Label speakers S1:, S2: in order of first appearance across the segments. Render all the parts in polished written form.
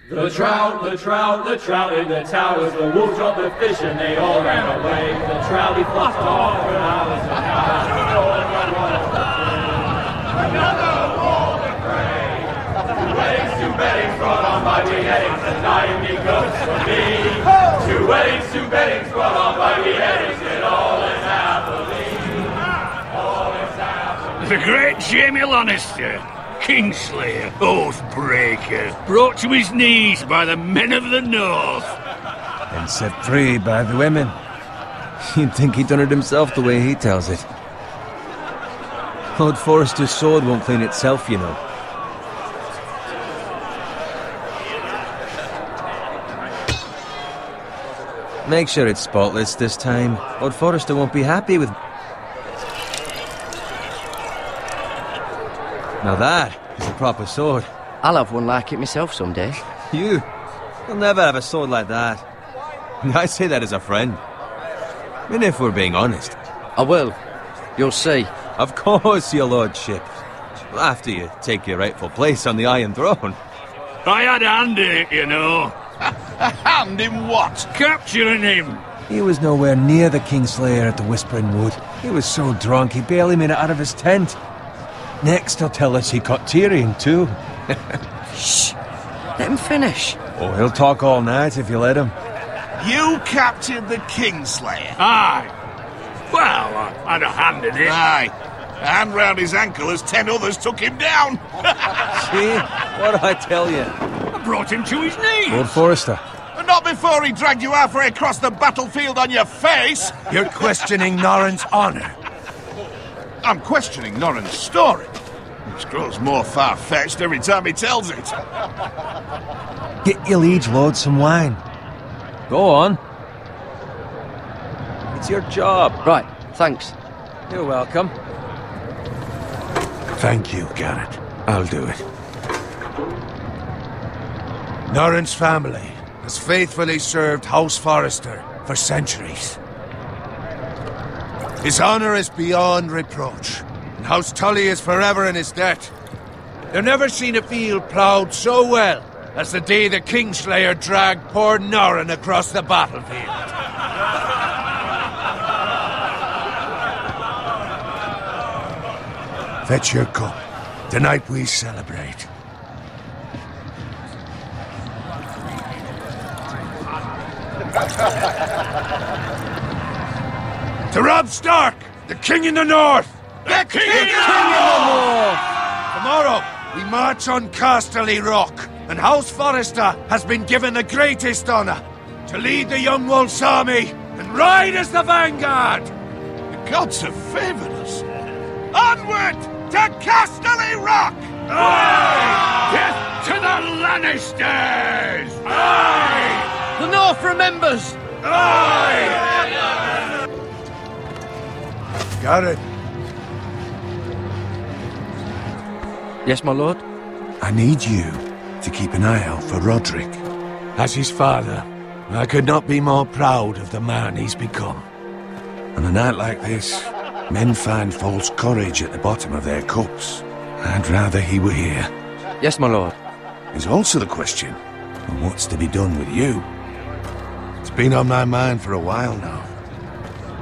S1: The trout in the towers, the wolves dropped the fish and they all ran away. The trout he flopped off for hours and hours. Another war to pray. Two weddings brought on by beheadings, and dying me ghosts for me. Two weddings brought on by beheadings, and all is happily. All is happily.
S2: The great Jaime Lannister, Kingslayer, Oathbreaker, brought to his knees by the men of the North.
S3: And set free by the women. You'd think he'd done it himself the way he tells it. Lord Forrester's sword won't clean itself, you know. Make sure it's spotless this time. Lord Forrester won't be happy with... Now that is a proper sword.
S4: I'll have one like it myself someday.
S3: You'll never have a sword like that. I say that as a friend. I mean, if we're being honest.
S4: I will. You'll see.
S3: Of course, your lordship. After you take your rightful place on the Iron Throne.
S2: I had a hand in it, you know.
S5: A hand in what?
S2: Capturing him.
S3: He was nowhere near the Kingslayer at the Whispering Wood. He was so drunk he barely made it out of his tent. Next he'll tell us he caught Tyrion too.
S4: Shh! Let him finish.
S3: Oh, he'll talk all night if you let him.
S5: You captured the Kingslayer?
S2: Aye. Well, I had a hand in it.
S5: Aye. A hand round his ankle as 10 others took him down.
S3: See? What did I tell you?
S2: I brought him to his knees.
S3: Lord Forrester.
S5: But not before he dragged you halfway across the battlefield on your face.
S6: You're questioning Norrin's honor.
S5: I'm questioning Norrin's story, which grows more far-fetched every time he tells it.
S3: Get your liege lord some wine. Go on. It's your job.
S4: Right, thanks.
S3: You're welcome.
S6: Thank you, Garrett. I'll do it. Norrin's family has faithfully served House Forrester for centuries. His honor is beyond reproach, and House Tully is forever in his debt. They've never seen a field ploughed so well as the day the Kingslayer dragged poor Norrin across the battlefield. Fetch your cup. Tonight we celebrate. To Robb Stark, the King in the North!
S5: The King in
S6: the North! Tomorrow, we march on Casterly Rock, and House Forrester has been given the greatest honor to lead the Young Wolf's army and ride as the vanguard!
S5: The gods have favored us. Onward to Casterly Rock!
S2: Aye! Death to the Lannisters! Aye!
S4: The North remembers!
S2: Aye!
S6: Garrett,
S4: Yes, my lord?
S6: I need you to keep an eye out for Roderick. As his father, I could not be more proud of the man he's become. On a night like this, men find false courage at the bottom of their cups. I'd rather he were here.
S4: Yes, my lord.
S6: There's also the question of what's to be done with you. It's been on my mind for a while now.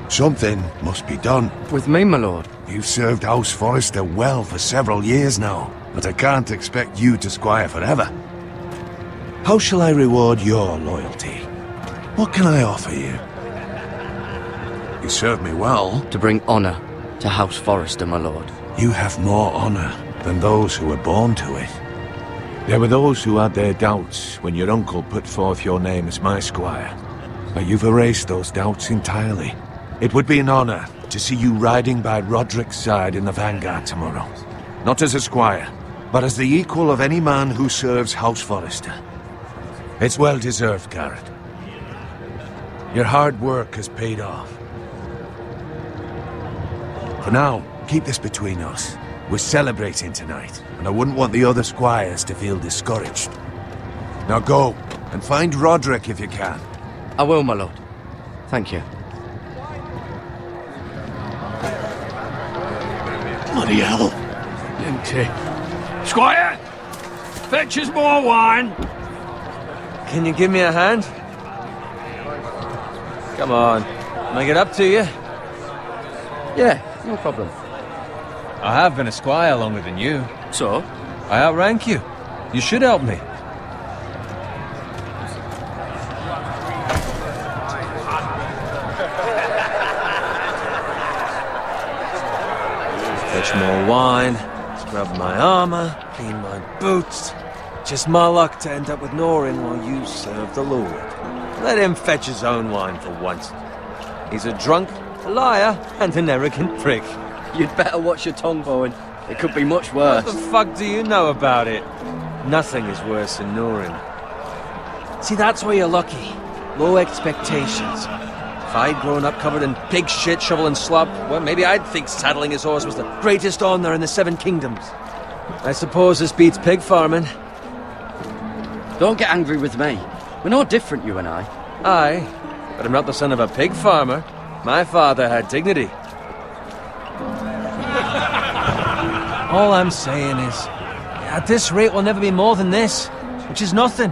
S6: Something must be done.
S4: With me, my lord?
S6: You've served House Forrester well for several years now, but I can't expect you to squire forever. How shall I reward your loyalty? What can I offer you? You served me well.
S4: To bring honor to House Forrester, my lord.
S6: You have more honor than those who were born to it. There were those who had their doubts when your uncle put forth your name as my squire. But you've erased those doubts entirely. It would be an honor to see you riding by Roderick's side in the vanguard tomorrow. Not as a squire, but as the equal of any man who serves House Forrester. It's well deserved, Garrett. Your hard work has paid off. For now, keep this between us. We're celebrating tonight, and I wouldn't want the other squires to feel discouraged. Now go, and find Roderick if you can.
S4: I will, my lord. Thank you.
S5: Bloody hell.
S2: Empty. Squire! Fetch us more wine.
S3: Can you give me a hand? Come on. Make it up to you.
S4: Yeah, no problem.
S3: I have been a squire longer than you.
S4: So?
S3: I outrank you. You should help me. Fetch more wine, scrub my armor, clean my boots. Just my luck to end up with Norin while you serve the Lord. Let him fetch his own wine for once. He's a drunk, a liar, and an arrogant prick.
S4: You'd better watch your tongue, Bowen. It could be much worse.
S3: What the fuck do you know about it? Nothing is worse than Norin. See, that's where you're lucky. Low expectations. If I'd grown up covered in pig shit, shovel and slop, well, maybe I'd think saddling his horse was the greatest honor in the Seven Kingdoms. I suppose this beats pig farming.
S4: Don't get angry with me. We're no different, you and I.
S3: Aye, but I'm not the son of a pig farmer. My father had dignity. All I'm saying is, at this rate we'll never be more than this, which is nothing.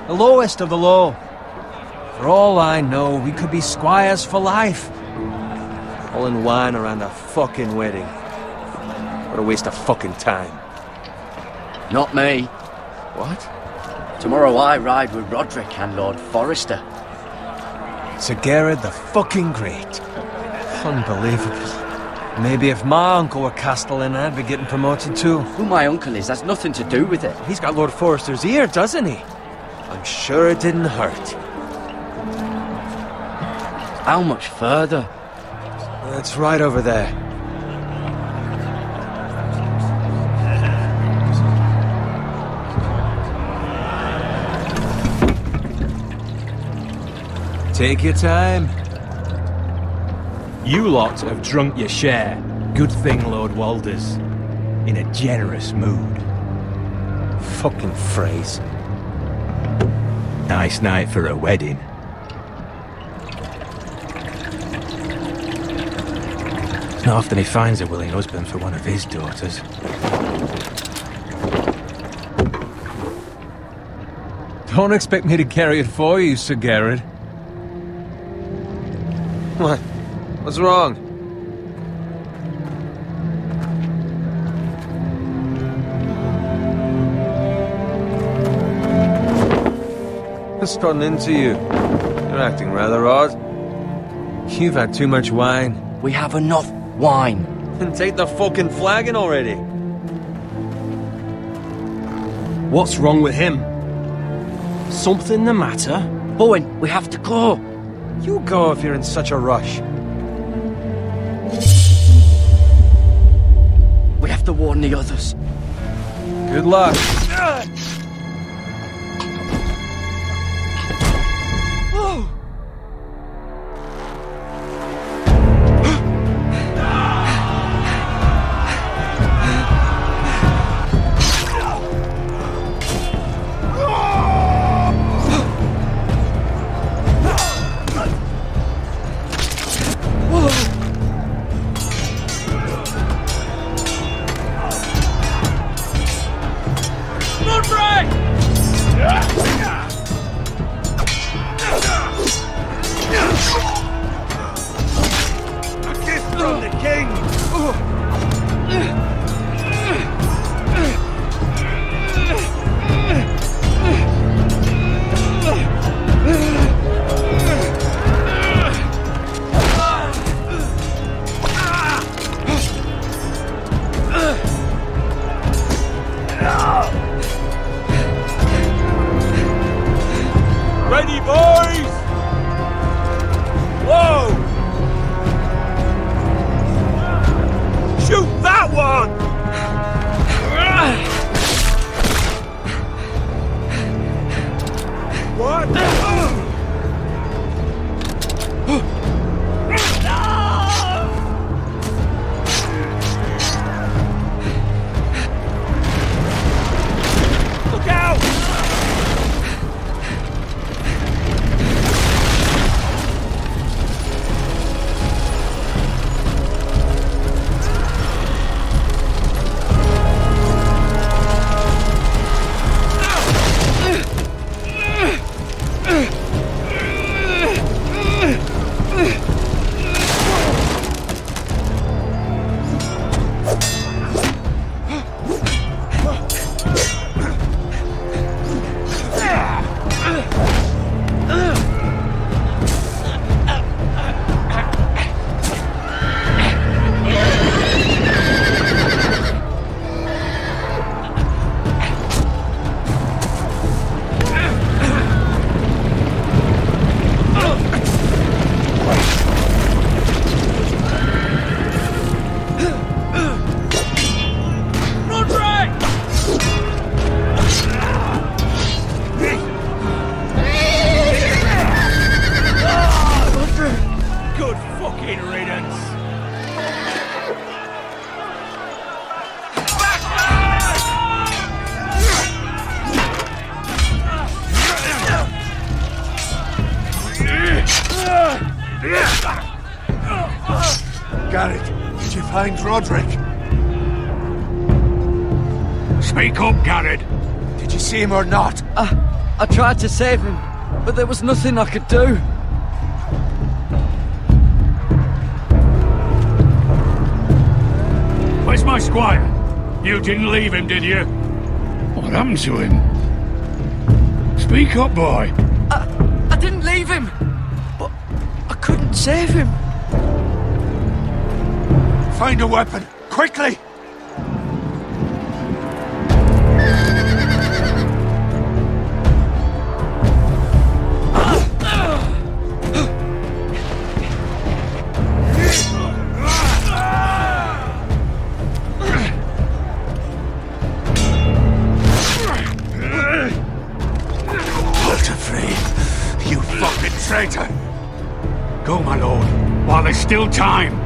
S3: The lowest of the low. For all I know, we could be squires for life. All in wine around a fucking wedding. What a waste of fucking time.
S4: Not me.
S3: What?
S4: Tomorrow I ride with Roderick and Lord Forrester.
S3: Sir Garrett the fucking Great. Unbelievable. Maybe if my uncle were Castellan, I'd be getting promoted too.
S4: Who my uncle is has nothing to do with it.
S3: He's got Lord Forrester's ear, doesn't he? I'm sure it didn't hurt.
S4: How much further?
S3: It's right over there. Take your time.
S7: You lot have drunk your share. Good thing Lord Walder's in a generous mood.
S3: Fucking phrase.
S7: Nice night for a wedding. It's not often he finds a willing husband for one of his daughters.
S3: Don't expect me to carry it for you, Sir Garrett. What? What's wrong? What's gotten into you? You're acting rather odd. You've had too much wine.
S4: We have enough wine.
S3: Then take the fucking flagon already.
S7: What's wrong with him? Something the matter?
S4: Bowen, we have to go.
S3: You go if you're in such a rush.
S4: We have to warn the others.
S3: Good luck.
S2: Ready, boys! Whoa! Shoot that one! What? Look out!
S5: find Roderick?
S2: Speak up, Garrett.
S5: Did you see him or not?
S4: I tried to save him, but there was nothing I could do.
S2: Where's my squire? You didn't leave him, did you? What happened to him? Speak up, boy.
S4: I didn't leave him, but I couldn't save him.
S5: Find a weapon, quickly!
S2: Traitor! Go, my lord, while there's still time.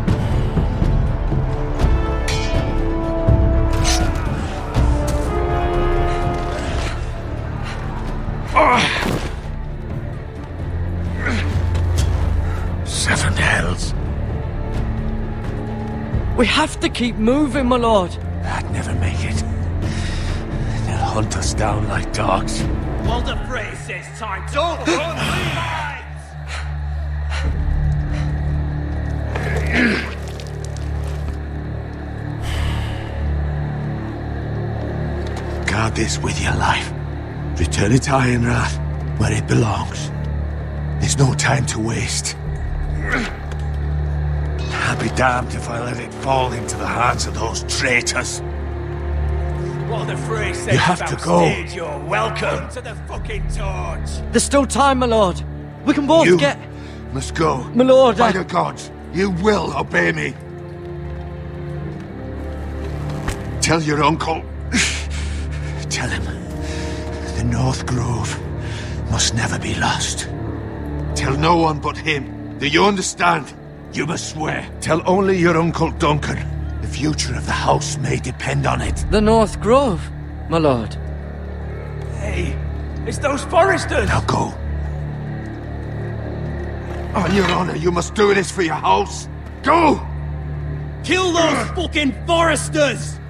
S2: Seven hells.
S4: We have to keep moving, my lord.
S6: I'd never make it. They'll hunt us down like dogs.
S8: Walder Frey says time. Don't run, Levi!
S6: Guard this with your life. Return it to Ironrath, where it belongs. There's no time to waste. I'll be damned if I let it fall into the hands of those traitors.
S8: Walder Frey says
S6: You have to go.
S8: You're welcome to the fucking torch.
S4: There's still time, my lord. We can both
S5: You
S4: get...
S5: must go.
S4: My lord,
S5: By the gods, you will obey me. Tell your uncle.
S6: Tell him, the North Grove must never be lost.
S5: Tell no one but him. Do you understand?
S6: You must swear. Tell only your Uncle Duncan. The future of the house may depend on it.
S4: The North Grove, my lord.
S8: Hey, it's those foresters.
S6: Now go.
S5: On your honor, you must do this for your house. Go!
S8: Kill those fucking foresters!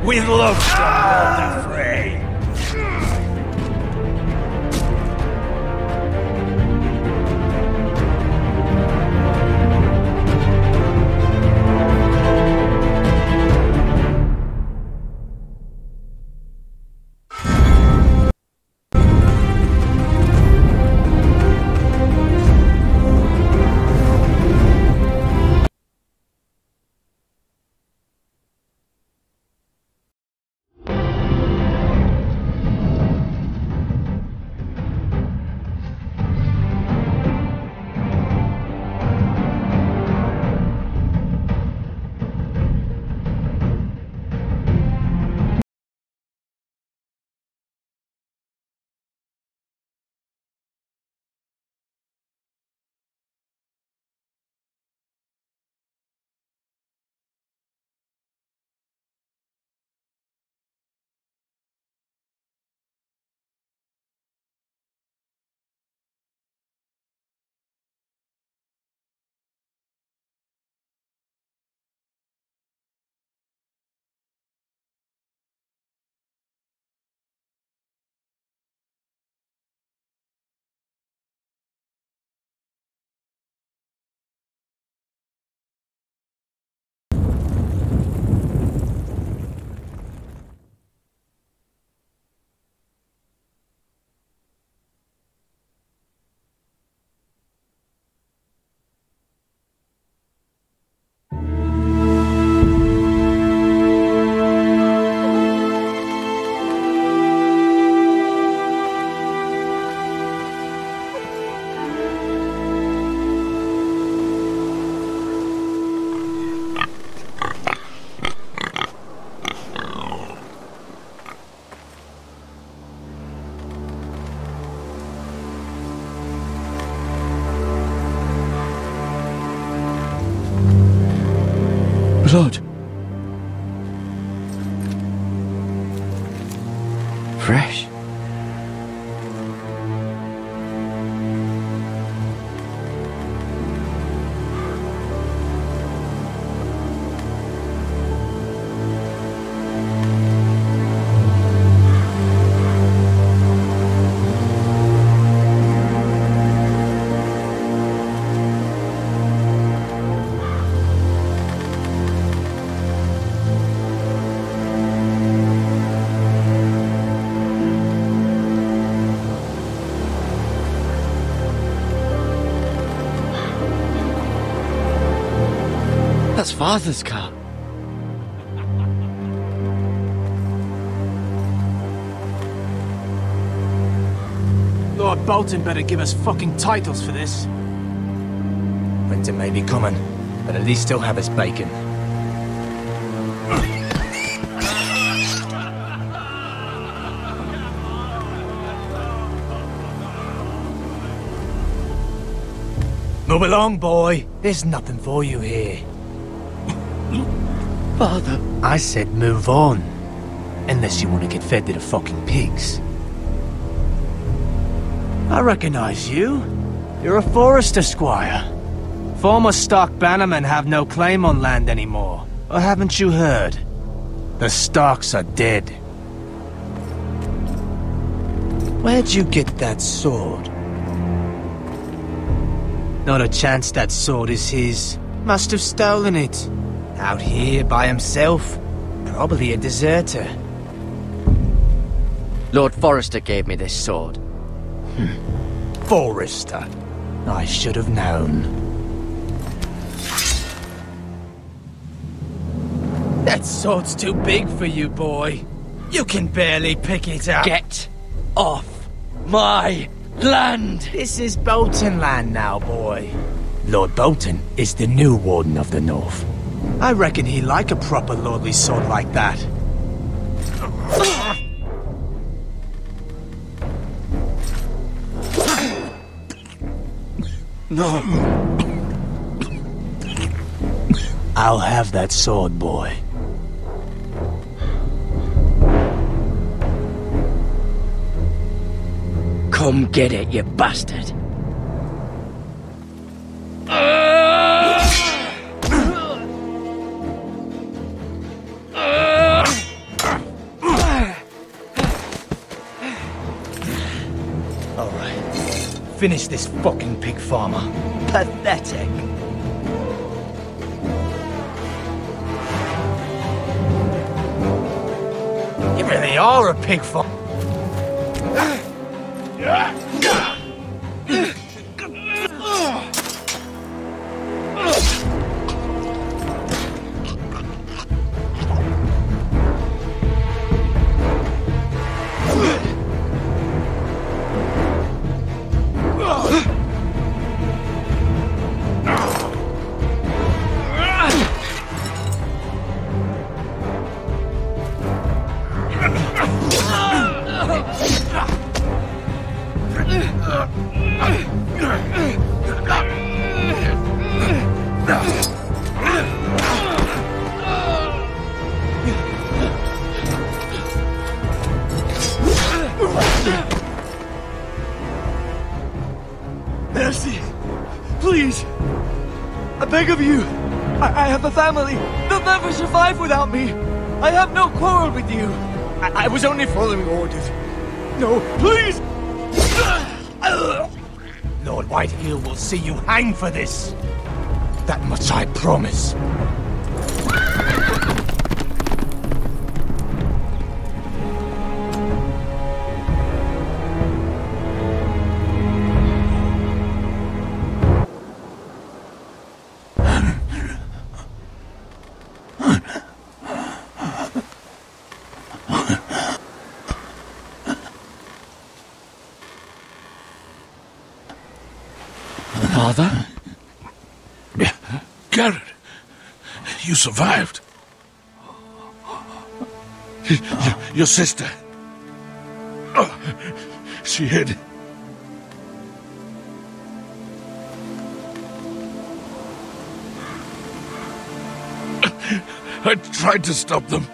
S8: With love, Walder Frey.
S4: Blood. Fresh. father's car.
S3: Lord Bolton better give us fucking titles for this.
S7: Winter may be coming, but at least he'll have his bacon. Move along, boy. There's nothing for you here.
S4: Father.
S7: I said move on. Unless you want to get fed to the fucking pigs. I recognize you. You're a Forester squire. Former Stark bannermen have no claim on land anymore. Or haven't you heard? The Starks are dead. Where'd you get that sword? Not a chance that sword is his. Must have stolen it. Out here by himself. Probably a deserter.
S4: Lord Forrester gave me this sword.
S7: Forester. I should have known. That sword's too big for you, boy. You can barely pick it up.
S4: Get off my land!
S7: This is Bolton land now, boy. Lord Bolton is the new Warden of the North. I reckon he'd like a proper lordly sword like that.
S4: No.
S7: I'll have that sword, boy.
S4: Come get it, you bastard.
S7: Alright. Finish this fucking pig farmer.
S4: Pathetic.
S7: You really are a pig farmer.
S8: Mercy! Please! I beg of you! I have a family! They'll never survive without me! I have no quarrel with you! I was only following orders. No, please!
S7: Lord Whitehill will see you hang for this. That much I promise.
S4: Father?
S5: Garrett, you survived. Your sister. Oh, she hid. I tried to stop them.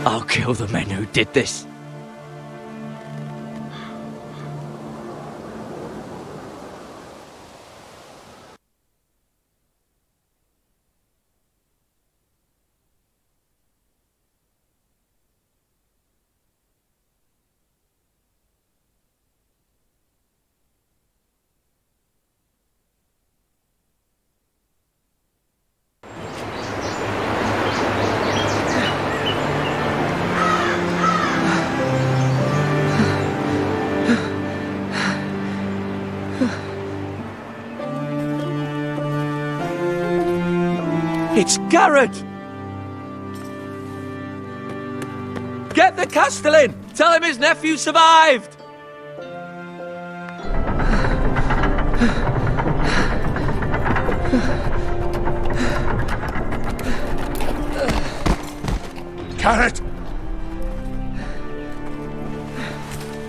S4: I'll kill the men who did this.
S8: It's Garrett! Get the Castellan! Tell him his nephew survived!
S5: Garrett!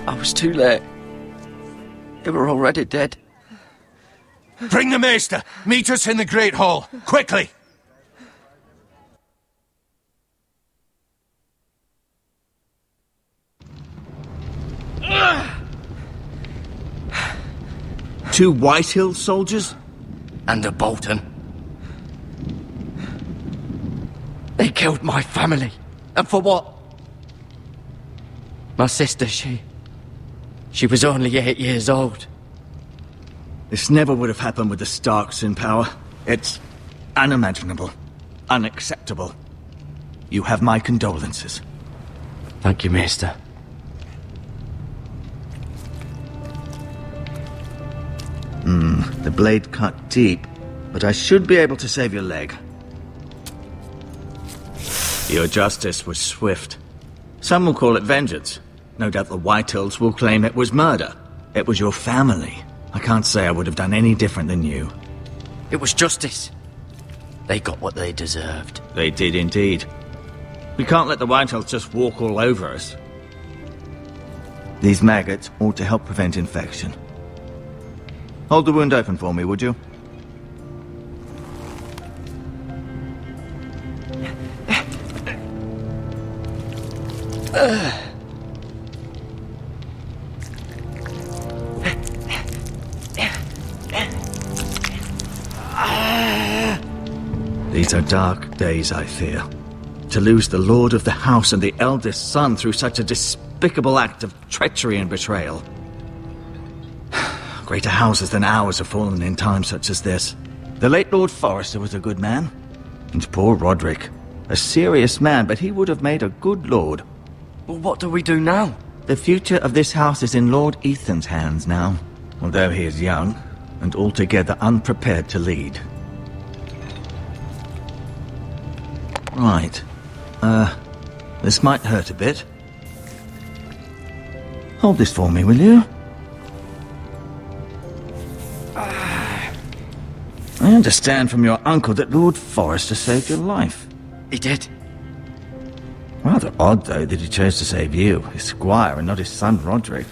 S4: I was too late. They were already dead.
S6: Bring the Maester! Meet us in the Great Hall! Quickly!
S8: Two Whitehill soldiers?
S4: And a Bolton. They killed my family. And for what? My sister, she was only 8 years old.
S8: This never would have happened with the Starks in power. It's unimaginable. Unacceptable. You have my condolences.
S4: Thank you, Maester.
S8: The blade cut deep, but I should be able to save your leg. Your justice was swift. Some will call it vengeance. No doubt the Whitehills will claim it was murder. It was your family. I can't say I would have done any different than you.
S4: It was justice. They got what they deserved.
S8: They did indeed. We can't let the Whitehills just walk all over us. These maggots ought to help prevent infection. Hold the wound open for me, would you? These are dark days, I fear. To lose the Lord of the House and the eldest son through such a despicable act of treachery and betrayal. Greater houses than ours have fallen in times such as this. The late Lord Forrester was a good man. And poor Roderick. A serious man, but he would have made a good lord.
S4: Well, what do we do now?
S8: The future of this house is in Lord Ethan's hands now. Although he is young, and altogether unprepared to lead. Right. This might hurt a bit. Hold this for me, will you? I understand from your uncle that Lord Forrester saved your life.
S4: He did.
S8: Rather odd, though, that he chose to save you, his squire, and not his son Roderick.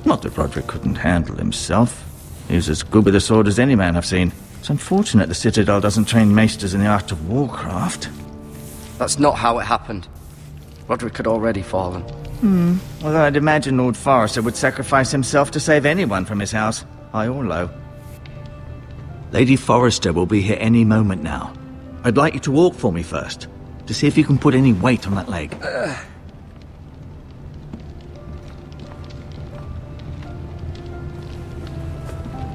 S8: Not that Roderick couldn't handle himself. He was as good with a sword as any man I've seen. It's unfortunate the Citadel doesn't train maesters in the art of warcraft.
S4: That's not how it happened. Roderick had already fallen.
S8: Although I'd imagine Lord Forrester would sacrifice himself to save anyone from his house, high or low. Lady Forrester will be here any moment now. I'd like you to walk for me first, to see if you can put any weight on that leg.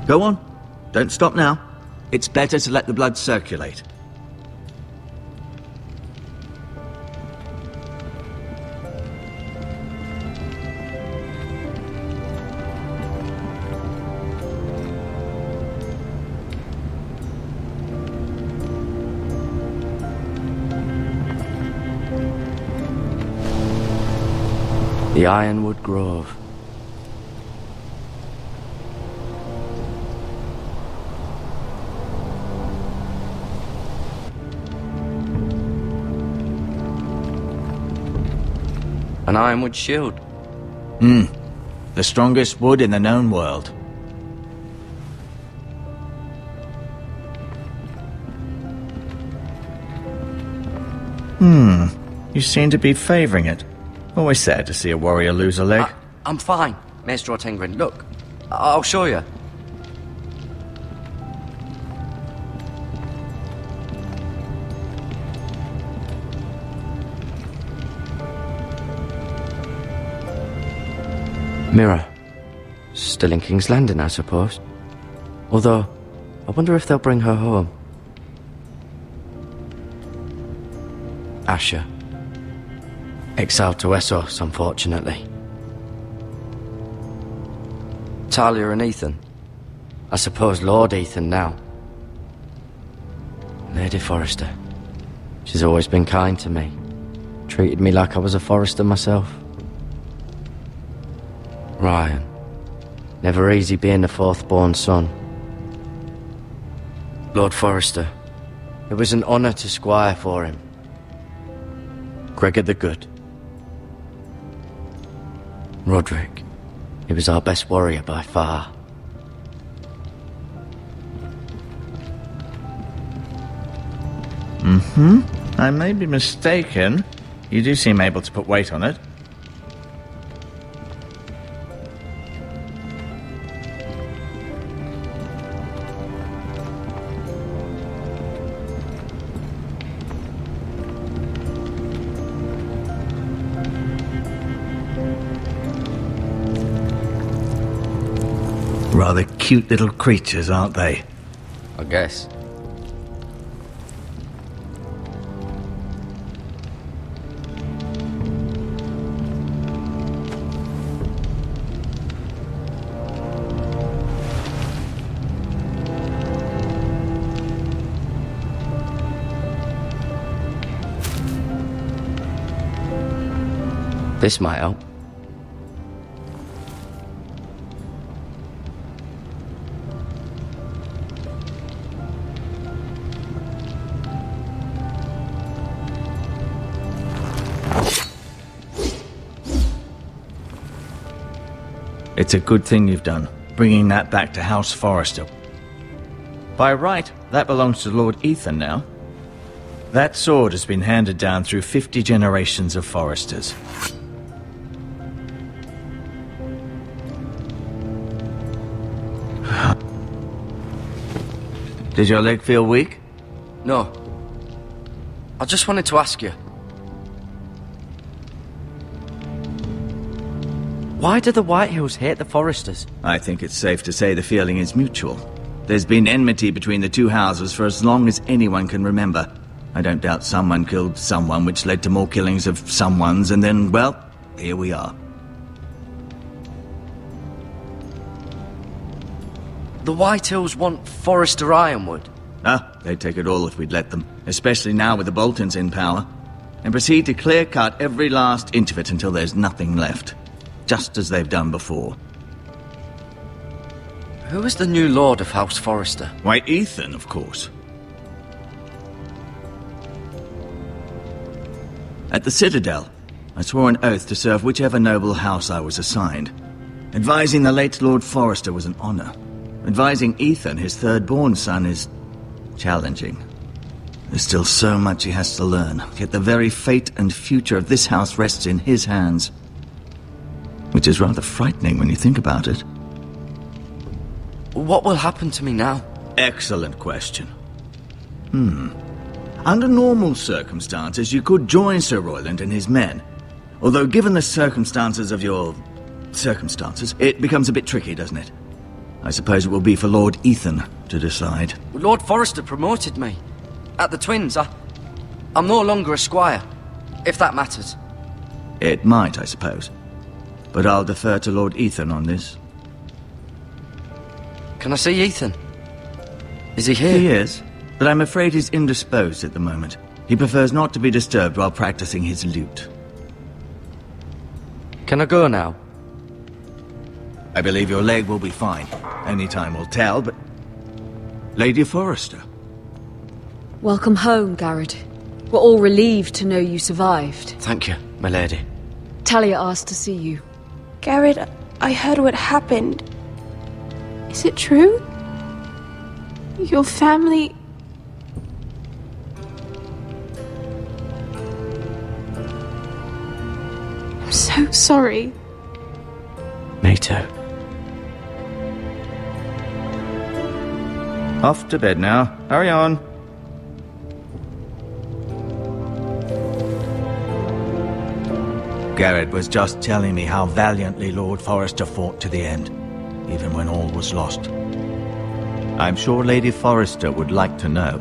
S8: Go on. Don't stop now. It's better to let the blood circulate.
S4: The Ironwood Grove. An ironwood shield.
S8: The strongest wood in the known world. You seem to be favoring it. Always sad to see a warrior lose a leg.
S4: I'm fine, Maester Ortengrin. Look, I'll show you. Mirror. Still in King's Landing, I suppose. Although, I wonder if they'll bring her home. Asher. Exiled to Essos, unfortunately. Talia and Ethan. I suppose Lord Ethan now. Lady Forrester. She's always been kind to me. Treated me like I was a Forrester myself. Ryan. Never easy being the fourth-born son. Lord Forrester. It was an honour to squire for him. Gregor the Good. Roderick. He was our best warrior by far.
S9: I may be mistaken. You do seem able to put weight on it. Rather cute little creatures, aren't they?
S4: I guess. This might help.
S9: It's a good thing you've done, bringing that back to House Forrester. By right, that belongs to Lord Ethan now. That sword has been handed down through 50 generations of Forresters. Did your leg feel weak?
S4: No. I just wanted to ask you. Why do the Whitehills hate the Forresters?
S9: I think it's safe to say the feeling is mutual. There's been enmity between the two houses for as long as anyone can remember. I don't doubt someone killed someone, which led to more killings of someones, and then, well, here we are.
S4: The Whitehills want Forrester Ironwood.
S9: Ah, they'd take it all if we'd let them, especially now with the Boltons in power, and proceed to clear-cut every last inch of it until there's nothing left, just as they've done before.
S4: Who is the new Lord of House Forrester?
S9: Why, Ethan, of course. At the Citadel, I swore an oath to serve whichever noble house I was assigned. Advising the late Lord Forrester was an honor. Advising Ethan, his third-born son, is challenging. There's still so much he has to learn, yet the very fate and future of this house rests in his hands. Which is rather frightening when you think about it.
S4: What will happen to me now?
S9: Excellent question. Under normal circumstances, you could join Sir Royland and his men. Although given the circumstances of your circumstances, it becomes a bit tricky, doesn't it? I suppose it will be for Lord Ethan to decide.
S4: Lord Forrester promoted me. At the Twins, I'm no longer a squire, if that matters.
S9: It might, I suppose. But I'll defer to Lord Ethan on this.
S4: Can I see Ethan? Is he here?
S9: He is, but I'm afraid he's indisposed at the moment. He prefers not to be disturbed while practicing his lute.
S4: Can I go now?
S9: I believe your leg will be fine. Only time will tell, but... Lady Forrester.
S10: Welcome home, Garrett. We're all relieved to know you survived.
S4: Thank you, my lady.
S10: Talia asked to see you.
S11: Garrett, I heard what happened. Is it true? Your family... I'm so sorry.
S4: Me too.
S9: Off to bed now. Hurry on. Garrett was just telling me how valiantly Lord Forrester fought to the end, even when all was lost. I'm sure Lady Forrester would like to know.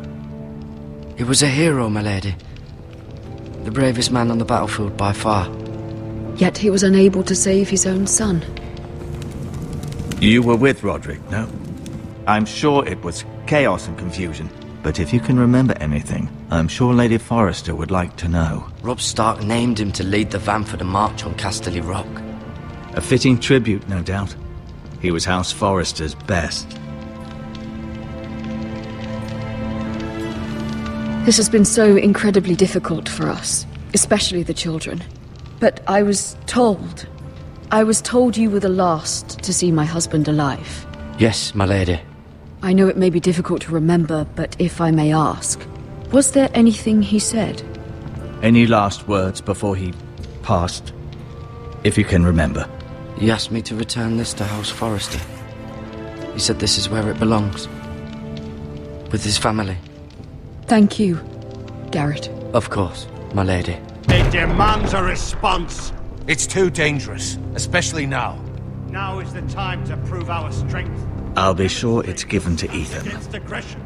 S4: He was a hero, my lady. The bravest man on the battlefield by far.
S10: Yet he was unable to save his own son.
S9: You were with Roderick, no? I'm sure it was chaos and confusion. but if you can remember anything, I'm sure Lady Forrester would like to know.
S4: Robb Stark named him to lead the van for the march on Casterly Rock.
S9: A fitting tribute, no doubt. He was House Forrester's best.
S10: This has been so incredibly difficult for us, especially the children. But I was told you were the last to see my husband alive.
S4: Yes, my lady.
S10: I know it may be difficult to remember, but if I may ask, was there anything he said?
S9: Any last words before he passed? If you can remember.
S4: He asked me to return this to House Forrester. He said this is where it belongs. With his family.
S10: Thank you, Garrett.
S4: Of course, my lady.
S12: It demands a response.
S6: It's too dangerous, especially now.
S12: Now is the time to prove our strength.
S9: I'll be sure it's given to Ethan.
S12: Against aggression.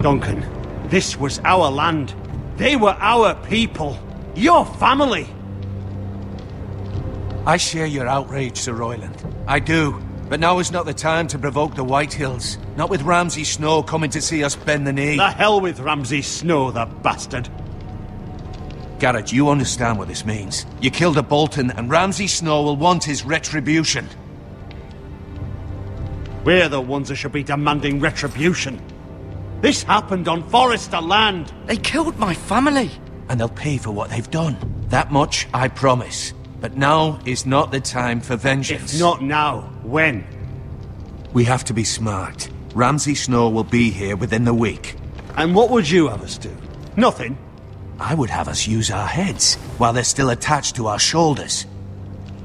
S12: Duncan, this was our land. They were our people. Your family.
S6: I share your outrage, Sir Royland. I do. But now is not the time to provoke the Whitehills. Not with Ramsay Snow coming to see us bend the knee.
S12: The hell with Ramsay Snow, the bastard.
S6: Garrett, you understand what this means. You killed a Bolton, and Ramsay Snow will want his retribution.
S12: We're the ones that should be demanding retribution. This happened on Forrester land.
S4: They killed my family.
S6: And they'll pay for what they've done. That much, I promise. But now is not the time for vengeance.
S12: If not now, when?
S6: We have to be smart. Ramsay Snow will be here within the week.
S12: And what would you have us do? Nothing?
S6: I would have us use our heads, while they're still attached to our shoulders.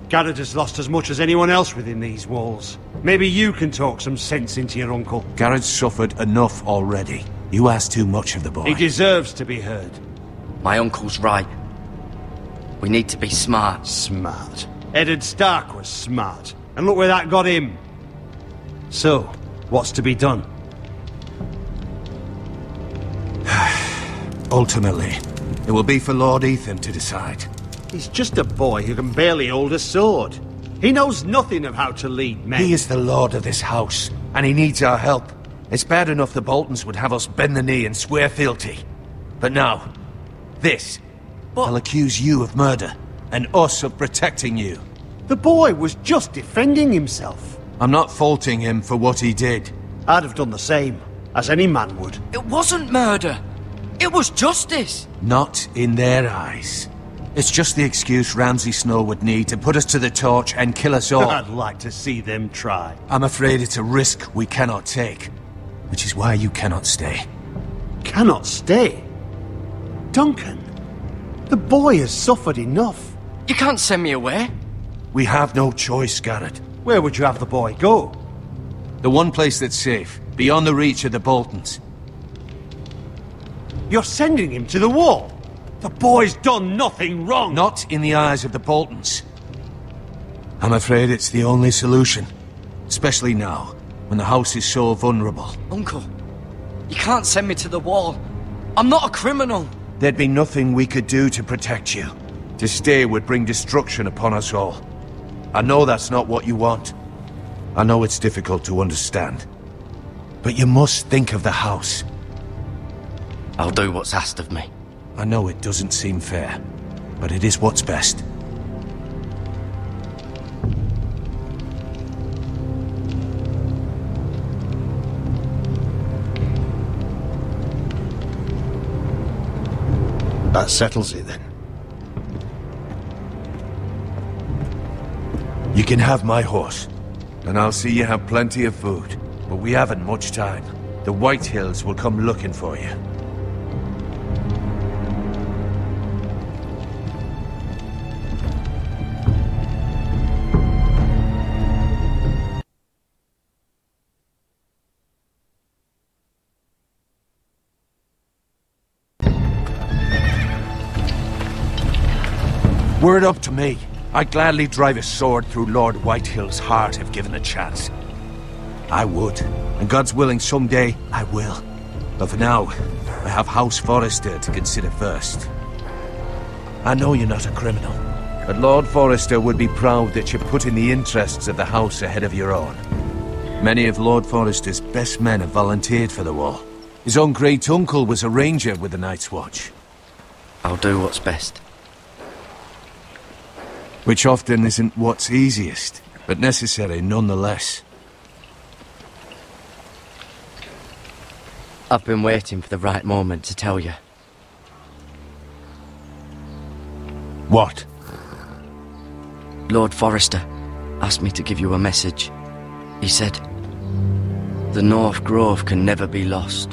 S12: Garrett has lost as much as anyone else within these walls. Maybe you can talk some sense into your uncle.
S6: Garrett's suffered enough already. You ask too much of the boy.
S12: He deserves to be heard.
S4: My uncle's right. We need to be smart.
S12: Smart. Eddard Stark was smart. And look where that got him. So, what's to be done?
S6: Ultimately, it will be for Lord Ethan to decide.
S12: He's just a boy who can barely hold a sword. He knows nothing of how to lead men.
S6: He is the lord of this house, and he needs our help. It's bad enough the Boltons would have us bend the knee and swear fealty. But now, this. They'll accuse you of murder, and us of protecting you.
S12: The boy was just defending himself.
S6: I'm not faulting him for what he did.
S12: I'd have done the same, as any man would.
S4: It wasn't murder. It was justice.
S6: Not in their eyes. It's just the excuse Ramsay Snow would need to put us to the torch and kill us all.
S12: I'd like to see them try.
S6: I'm afraid it's a risk we cannot take. Which is why you cannot stay.
S12: Cannot stay? Duncan, the boy has suffered enough.
S4: You can't send me away.
S6: We have no choice, Garrett.
S12: Where would you have the boy go?
S6: The one place that's safe, beyond the reach of the Boltons.
S12: You're sending him to the wall? The boy's done nothing wrong!
S6: Not in the eyes of the Boltons. I'm afraid it's the only solution. Especially now, when the house is so vulnerable.
S4: Uncle, you can't send me to the wall. I'm not a criminal.
S6: There'd be nothing we could do to protect you. To stay would bring destruction upon us all. I know that's not what you want. I know it's difficult to understand. But you must think of the house.
S4: I'll do what's asked of me.
S6: I know it doesn't seem fair, but it is what's best.
S12: That settles it then.
S6: You can have my horse, and I'll see you have plenty of food. But we haven't much time. The Whitehills will come looking for you. Were it up to me, I'd gladly drive a sword through Lord Whitehill's heart if given a chance. I would, and God's willing someday I will. But for now, I have House Forrester to consider first. I know you're not a criminal, but Lord Forrester would be proud that you're putting the interests of the house ahead of your own. Many of Lord Forrester's best men have volunteered for the war. His own great-uncle was a ranger with the Night's Watch.
S4: I'll do what's best.
S6: Which often isn't what's easiest, but necessary nonetheless.
S4: I've been waiting for the right moment to tell you.
S6: What?
S4: Lord Forrester asked me to give you a message. He said, the North Grove can never be lost.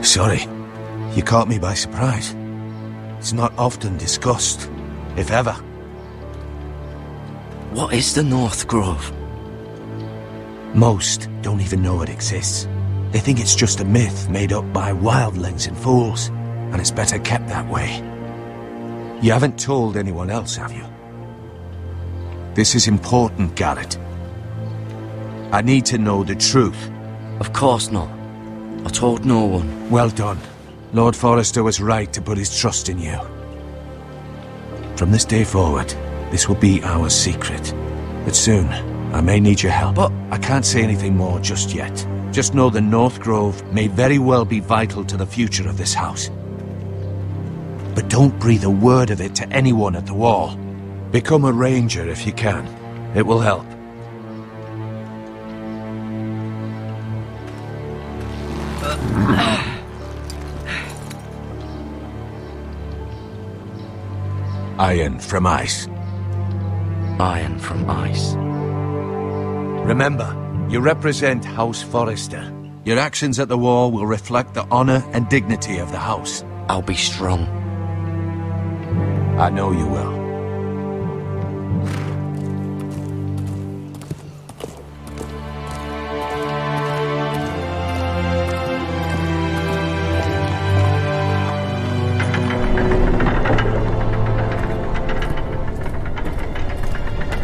S6: Sorry, you caught me by surprise. It's not often discussed, if ever.
S4: What is the North Grove?
S6: Most don't even know it exists. They think it's just a myth made up by wildlings and fools, and it's better kept that way. You haven't told anyone else, have you? This is important, Garrett. I need to know the truth.
S4: Of course not. I told no one.
S6: Well done. Lord Forrester was right to put his trust in you. From this day forward, this will be our secret. But soon, I may need your help. But I can't say anything more just yet. Just know the North Grove may very well be vital to the future of this house. But don't breathe a word of it to anyone at the wall. Become a ranger if you can. It will help. Iron from ice.
S4: Iron from ice.
S6: Remember, you represent House Forrester. Your actions at the war will reflect the honor and dignity of the house.
S4: I'll be strong.
S6: I know you will.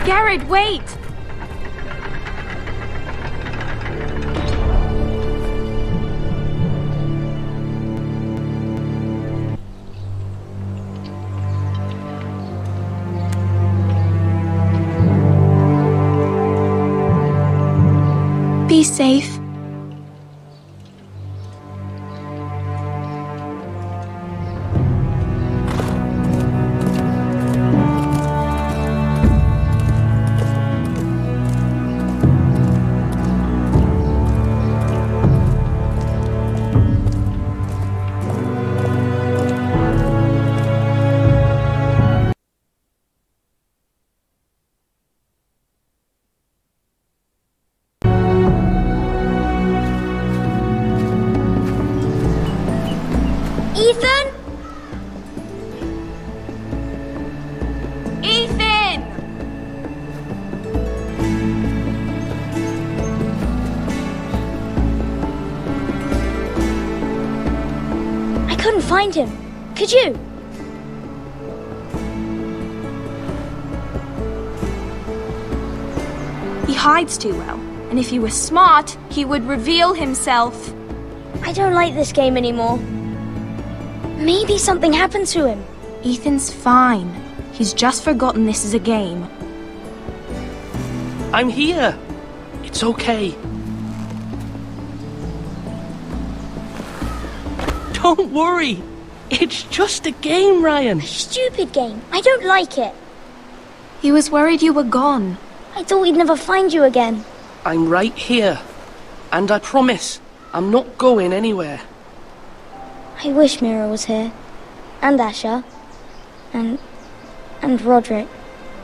S11: Garrett, wait! Be safe.
S13: Find him. Could you?
S11: He hides too well, and if he was smart, he would reveal himself.
S13: I don't like this game anymore. Maybe something happened to him.
S11: Ethan's fine. He's just forgotten this is a game.
S14: I'm here. It's okay. Don't worry. It's just a game, Ryan.
S13: A stupid game. I don't like it.
S11: He was worried you were gone.
S13: I thought we'd never find you again.
S14: I'm right here. And I promise, I'm not going anywhere.
S13: I wish Mira was here. And Asher. And Roderick.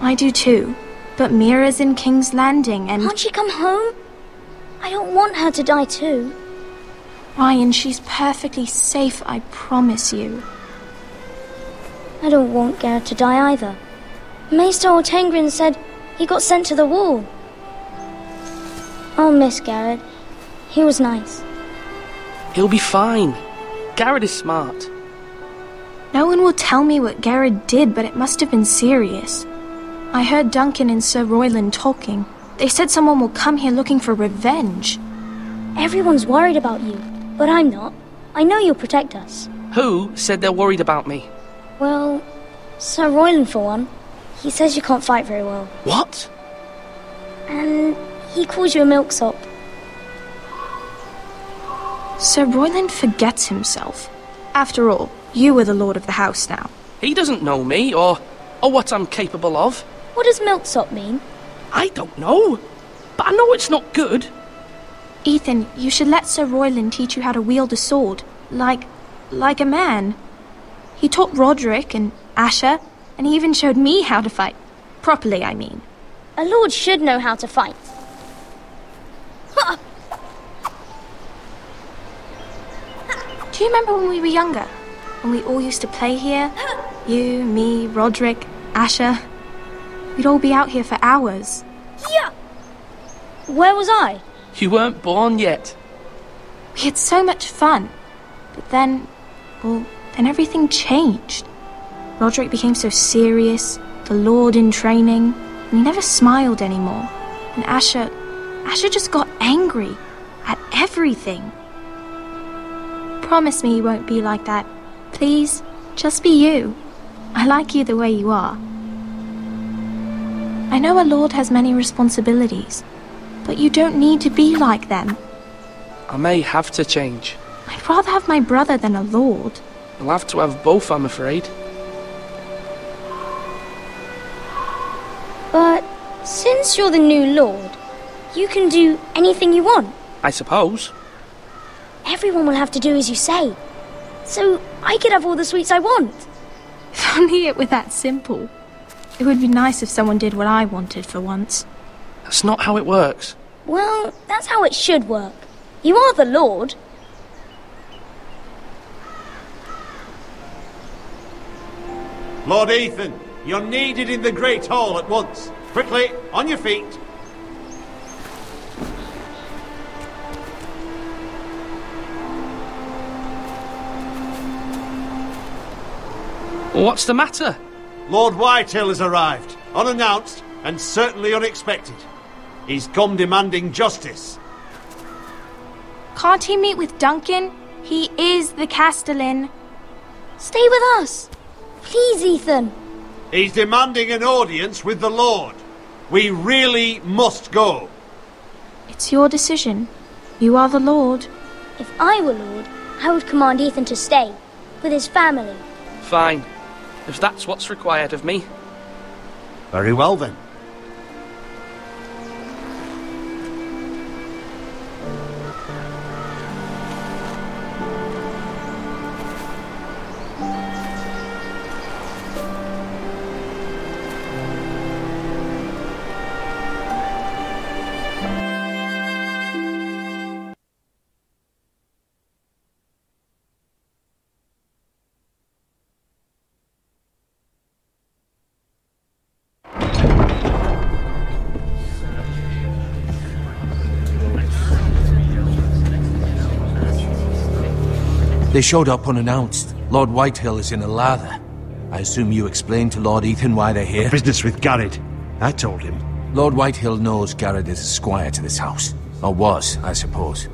S11: I do too. But Mira's in King's Landing and...
S13: Can't she come home? I don't want her to die too.
S11: Ryan, she's perfectly safe, I promise you.
S13: I don't want Garrett to die either. Maester Ortengrin said he got sent to the wall. I'll miss Garrett. He was nice.
S14: He'll be fine. Garrett is smart.
S11: No one will tell me what Garrett did, but it must have been serious. I heard Duncan and Sir Royland talking. They said someone will come here looking for revenge.
S13: Everyone's worried about you. But I'm not. I know you'll protect us.
S14: Who said they're worried about me?
S13: Well, Sir Royland for one. He says you can't fight very well.
S14: What?
S13: And he calls you a milksop.
S11: Sir Royland forgets himself. After all, you are the lord of the house now.
S14: He doesn't know me, or what I'm capable of.
S13: What does milksop mean?
S14: I don't know, but I know it's not good.
S11: Ethan, you should let Sir Royland teach you how to wield a sword, like a man. He taught Roderick and Asher, and he even showed me how to fight. Properly, I mean.
S13: A lord should know how to fight.
S11: Do you remember when we were younger? When we all used to play here? You, me, Roderick, Asher. We'd all be out here for hours.
S13: Yeah! Where was I?
S14: You weren't born yet.
S11: We had so much fun. But then everything changed. Roderick became so serious, the lord in training, and he never smiled anymore. And Asher just got angry at everything. Promise me you won't be like that. Please, just be you. I like you the way you are. I know a lord has many responsibilities, but you don't need to be like them.
S14: I may have to change.
S11: I'd rather have my brother than a lord.
S14: I'll have to have both, I'm afraid.
S13: But since you're the new lord, you can do anything you want.
S14: I suppose.
S13: Everyone will have to do as you say. So I could have all the sweets I want.
S11: If only it were that simple. It would be nice if someone did what I wanted for once.
S14: That's not how it works.
S13: Well, that's how it should work. You are the lord.
S12: Lord Ethan, you're needed in the Great Hall at once. Quickly, on your feet.
S14: What's the matter?
S12: Lord Whitehill has arrived, unannounced and certainly unexpected. He's come demanding justice.
S11: Can't he meet with Duncan? He is the Castellan.
S13: Stay with us. Please, Ethan.
S12: He's demanding an audience with the Lord. We really must go.
S11: It's your decision. You are the Lord.
S13: If I were Lord, I would command Ethan to stay, with his family.
S14: Fine. If that's what's required of me.
S12: Very well then.
S3: They showed up unannounced. Lord Whitehill is in a lather. I assume you explained to Lord Ethan why they're here?
S12: Business with Garrett. I told him.
S3: Lord Whitehill knows Garrett is a squire to this house. Or was, I suppose.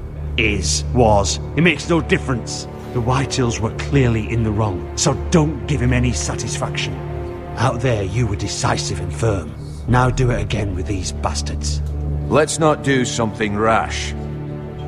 S12: Was. It makes no difference. The Whitehills were clearly in the wrong, so don't give him any satisfaction. Out there, you were decisive and firm. Now do it again with these bastards.
S6: Let's not do something rash.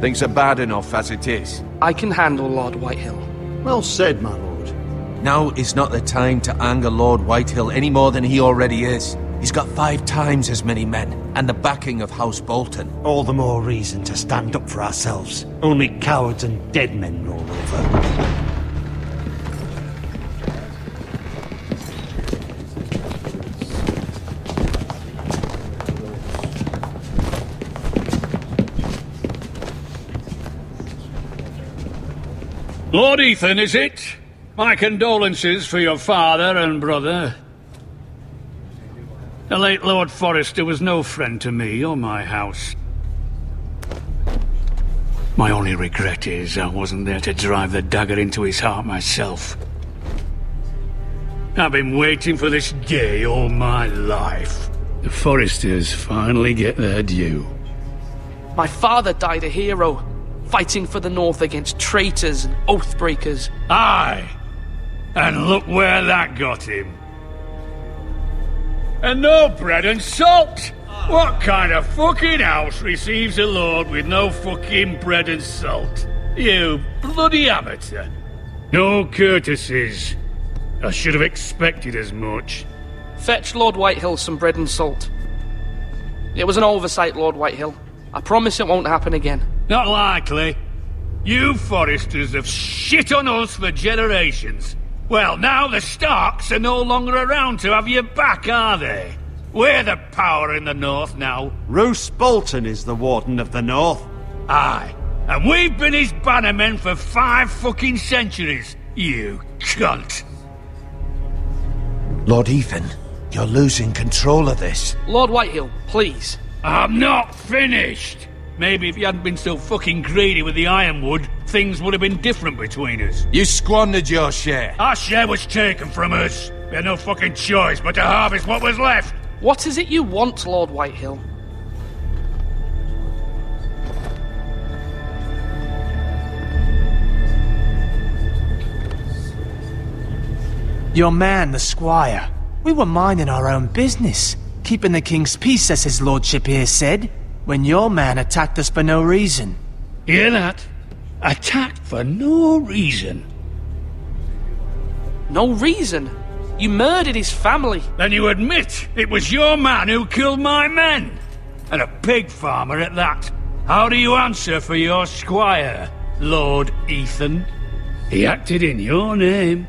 S6: Things are bad enough as it is.
S14: I can handle Lord Whitehill.
S12: Well said, my lord.
S3: Now is not the time to anger Lord Whitehill any more than he already is. He's got 5 times as many men, and the backing of House Bolton.
S12: All the more reason to stand up for ourselves. Only cowards and dead men roll over.
S2: Lord Ethan, is it? My condolences for your father and brother. The late Lord Forrester was no friend to me or my house. My only regret is I wasn't there to drive the dagger into his heart myself. I've been waiting for this day all my life. The Forresters finally get their due.
S14: My father died a hero, fighting for the North against traitors and oathbreakers.
S2: Aye, and look where that got him. And no bread and salt! What kind of fucking house receives a lord with no fucking bread and salt? You bloody amateur. No courtesies. I should have expected as much.
S14: Fetch Lord Whitehill some bread and salt. It was an oversight, Lord Whitehill. I promise it won't happen again.
S2: Not likely. You Foresters have shit on us for generations. Well, now the Starks are no longer around to have you back, are they? We're the power in the north now.
S12: Roose Bolton is the Warden of the North.
S2: Aye. And we've been his bannermen for 5 fucking centuries. You cunt.
S6: Lord Ethan, you're losing control of this.
S14: Lord Whitehill, please.
S2: I'm not finished. Maybe if you hadn't been so fucking greedy with the ironwood, things would have been different between us.
S6: You squandered your share.
S2: Our share was taken from us. We had no fucking choice but to harvest what was left.
S14: What is it you want, Lord Whitehill?
S7: Your man, the squire. We were minding our own business, keeping the king's peace, as his lordship here said, when your man attacked us for no reason.
S2: Hear that? Attacked for no reason.
S14: No reason? You murdered his family.
S2: Then you admit it was your man who killed my men. And a pig farmer at that. How do you answer for your squire, Lord Ethan? He acted in your name.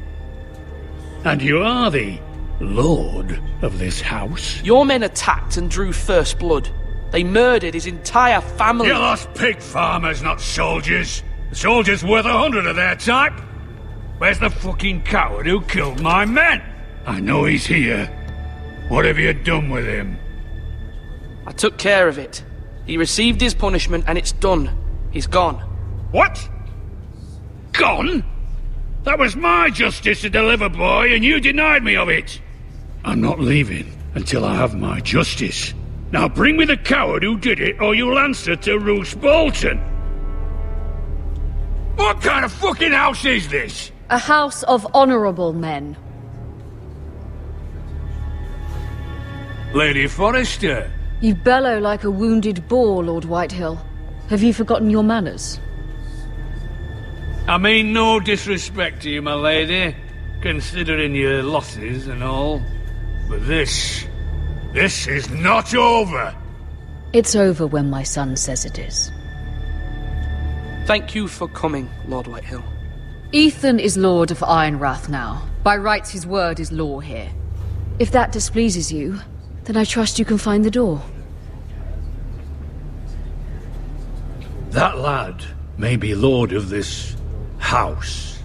S2: And you are the lord of this house.
S14: Your men attacked and drew first blood. They murdered his entire family.
S2: You lost pig farmers, not soldiers. The soldiers worth 100 of their type. Where's the fucking coward who killed my men? I know he's here. What have you done with him?
S14: I took care of it. He received his punishment and it's done. He's gone.
S2: What? Gone? That was my justice to deliver, boy, and you denied me of it. I'm not leaving until I have my justice. Now bring me the coward who did it, or you'll answer to Roose Bolton. What kind of fucking house is this?
S10: A house of honourable men.
S2: Lady Forrester.
S10: You bellow like a wounded boar, Lord Whitehill. Have you forgotten your manners?
S2: I mean no disrespect to you, my lady, considering your losses and all. But this is not over.
S10: It's over when my son says it is.
S14: Thank you for coming, Lord Whitehill.
S10: Ethan is Lord of Ironrath now. By rights, his word is law here. If that displeases you, then I trust you can find the door.
S2: That lad may be lord of this house,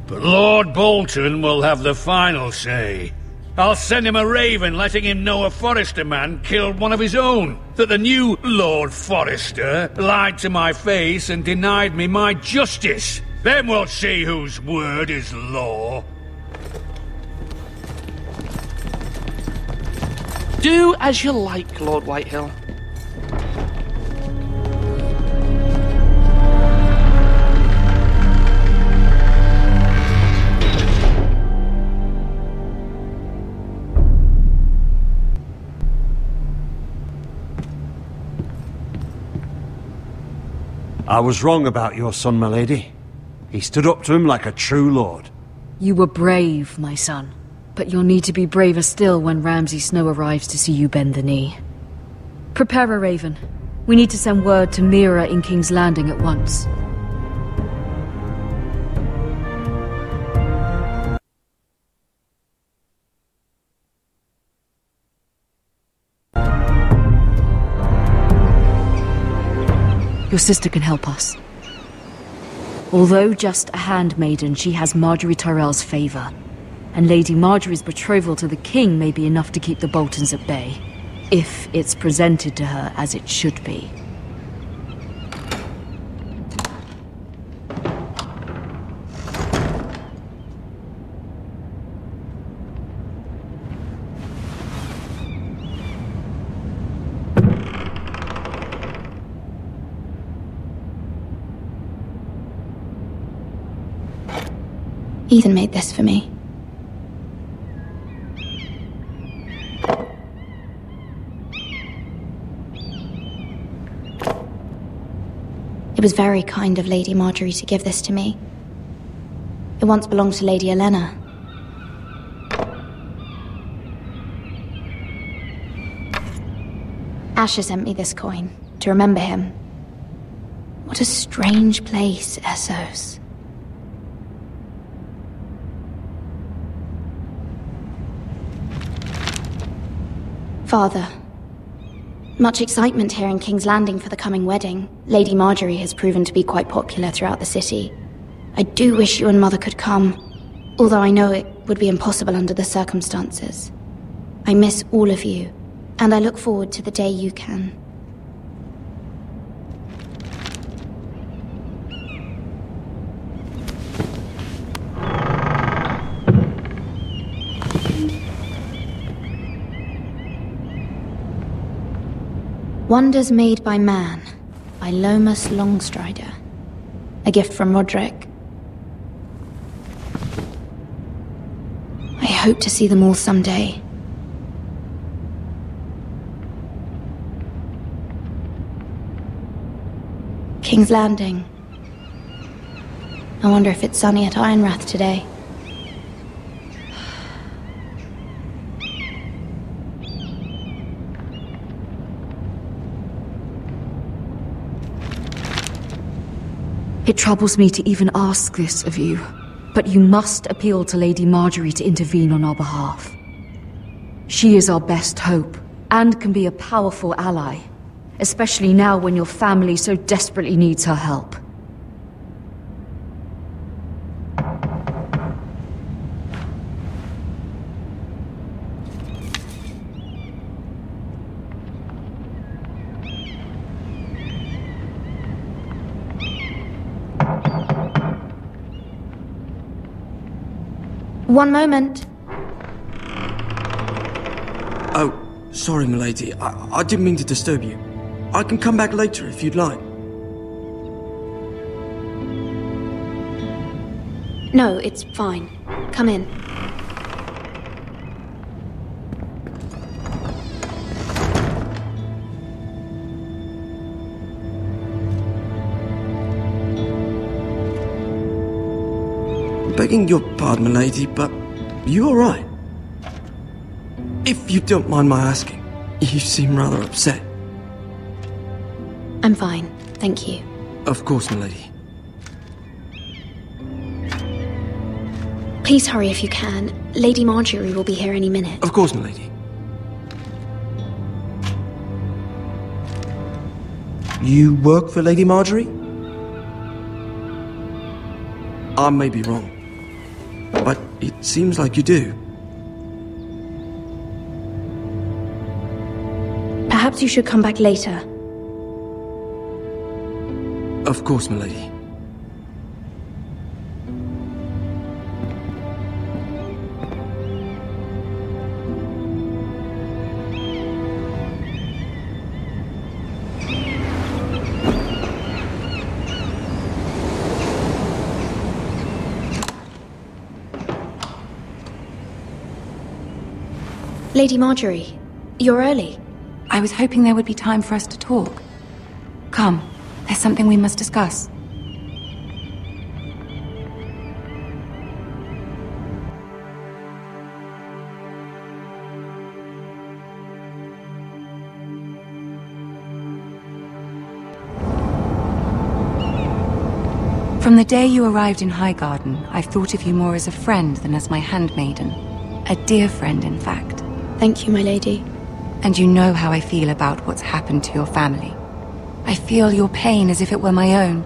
S2: but Lord Bolton will have the final say. I'll send him a raven letting him know a Forrester man killed one of his own, that the new Lord Forrester lied to my face and denied me my justice. Then we'll see whose word is law.
S14: Do as you like, Lord Whitehill.
S12: I was wrong about your son, my lady. He stood up to him like a true lord.
S10: You were brave, my son. But you'll need to be braver still when Ramsay Snow arrives to see you bend the knee. Prepare a raven. We need to send word to Mira in King's Landing at once. Your sister can help us. Although just a handmaiden, she has Margaery Tyrell's favor. And Lady Margaery's betrothal to the king may be enough to keep the Boltons at bay. If it's presented to her as it should be.
S11: Ethan made this for me. It was very kind of Lady Margaery to give this to me. It once belonged to Lady Olenna. Asher sent me this coin to remember him. What a strange place, Essos. Father, much excitement here in King's Landing for the coming wedding. Lady Margaery has proven to be quite popular throughout the city. I do wish you and Mother could come, although I know it would be impossible under the circumstances. I miss all of you, and I look forward to the day you can. Wonders Made by Man, by Lomas Longstrider. A gift from Roderick. I hope to see them all someday. King's Landing. I wonder if it's sunny at Ironrath today.
S10: It troubles me to even ask this of you, but you must appeal to Lady Margaery to intervene on our behalf. She is our best hope, and can be a powerful ally, especially now when your family so desperately needs her help.
S11: One moment.
S4: Oh, sorry, milady. I didn't mean to disturb you. I can come back later if you'd like.
S11: No, it's fine. Come in.
S4: Begging your pardon, milady, but you alright? If you don't mind my asking, you seem rather upset.
S11: I'm fine, thank you.
S4: Of course, milady.
S11: Please hurry if you can. Lady Margaery will be here any minute.
S4: Of course, milady. You work for Lady Margaery? I may be wrong, but it seems like you do.
S11: Perhaps you should come back later.
S4: Of course, milady.
S11: Lady Margaery, you're early.
S15: I was hoping there would be time for us to talk. Come, there's something we must discuss. From the day you arrived in Highgarden, I've thought of you more as a friend than as my handmaiden. A dear friend, in fact.
S11: Thank you, my lady.
S15: And you know how I feel about what's happened to your family. I feel your pain as if it were my own.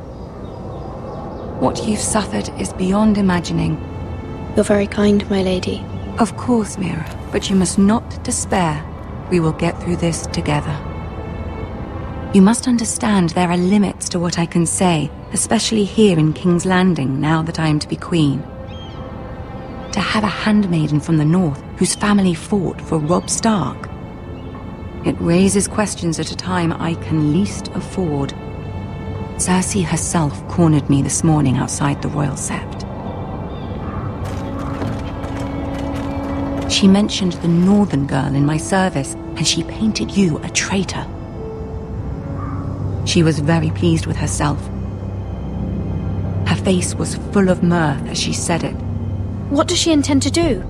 S15: What you've suffered is beyond imagining.
S11: You're very kind, my lady.
S15: Of course, Mira, but you must not despair. We will get through this together. You must understand there are limits to what I can say, especially here in King's Landing, now that I am to be queen. To have a handmaiden from the north whose family fought for Robb Stark. It raises questions at a time I can least afford. Cersei herself cornered me this morning outside the Royal Sept. She mentioned the northern girl in my service, and she painted you a traitor. She was very pleased with herself, face was full of mirth as she said it.
S10: What does she intend to do?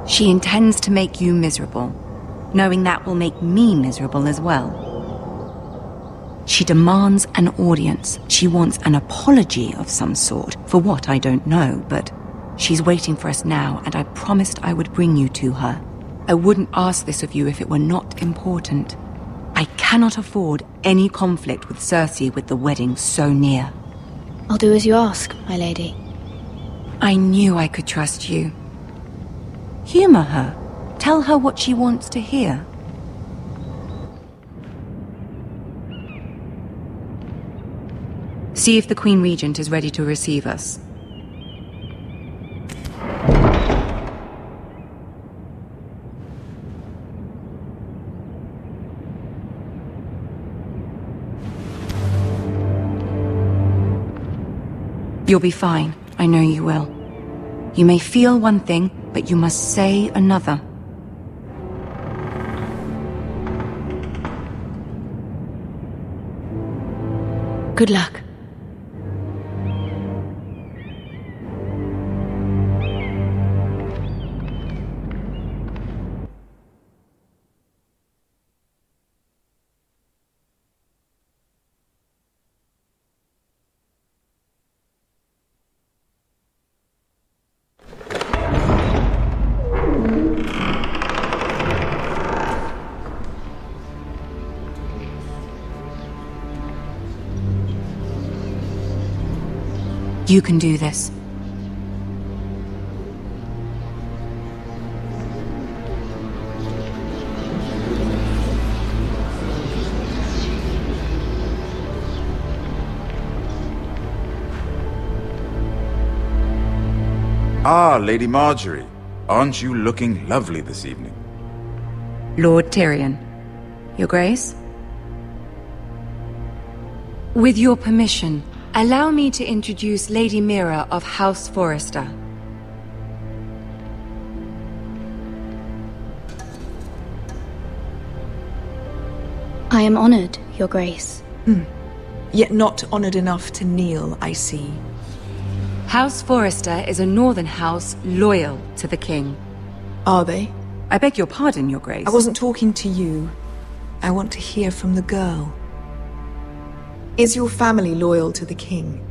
S15: She intends to make you miserable, knowing that will make me miserable as well. She demands an audience. She wants an apology of some sort, for what I don't know, but she's waiting for us now, and I promised I would bring you to her. I wouldn't ask this of you if it were not important. I cannot afford any conflict with Cersei with the wedding so near.
S10: I'll do as you ask, my lady.
S15: I knew I could trust you. Humor her. Tell her what she wants to hear. See if the Queen Regent is ready to receive us. You'll be fine. I know you will. You may feel one thing, but you must say another.
S10: Good luck.
S15: You can do this.
S16: Ah, Lady Margaery. Aren't you looking lovely this evening?
S15: Lord Tyrion. Your Grace? With your permission, allow me to introduce Lady Mira of House Forrester.
S10: I am honored, Your Grace.
S17: Yet not honored enough to kneel, I see.
S15: House Forrester is a northern house loyal to the king.
S17: Are they?
S15: I beg your pardon, Your Grace.
S17: I wasn't talking to you. I want to hear from the girl. Is your family loyal to the king?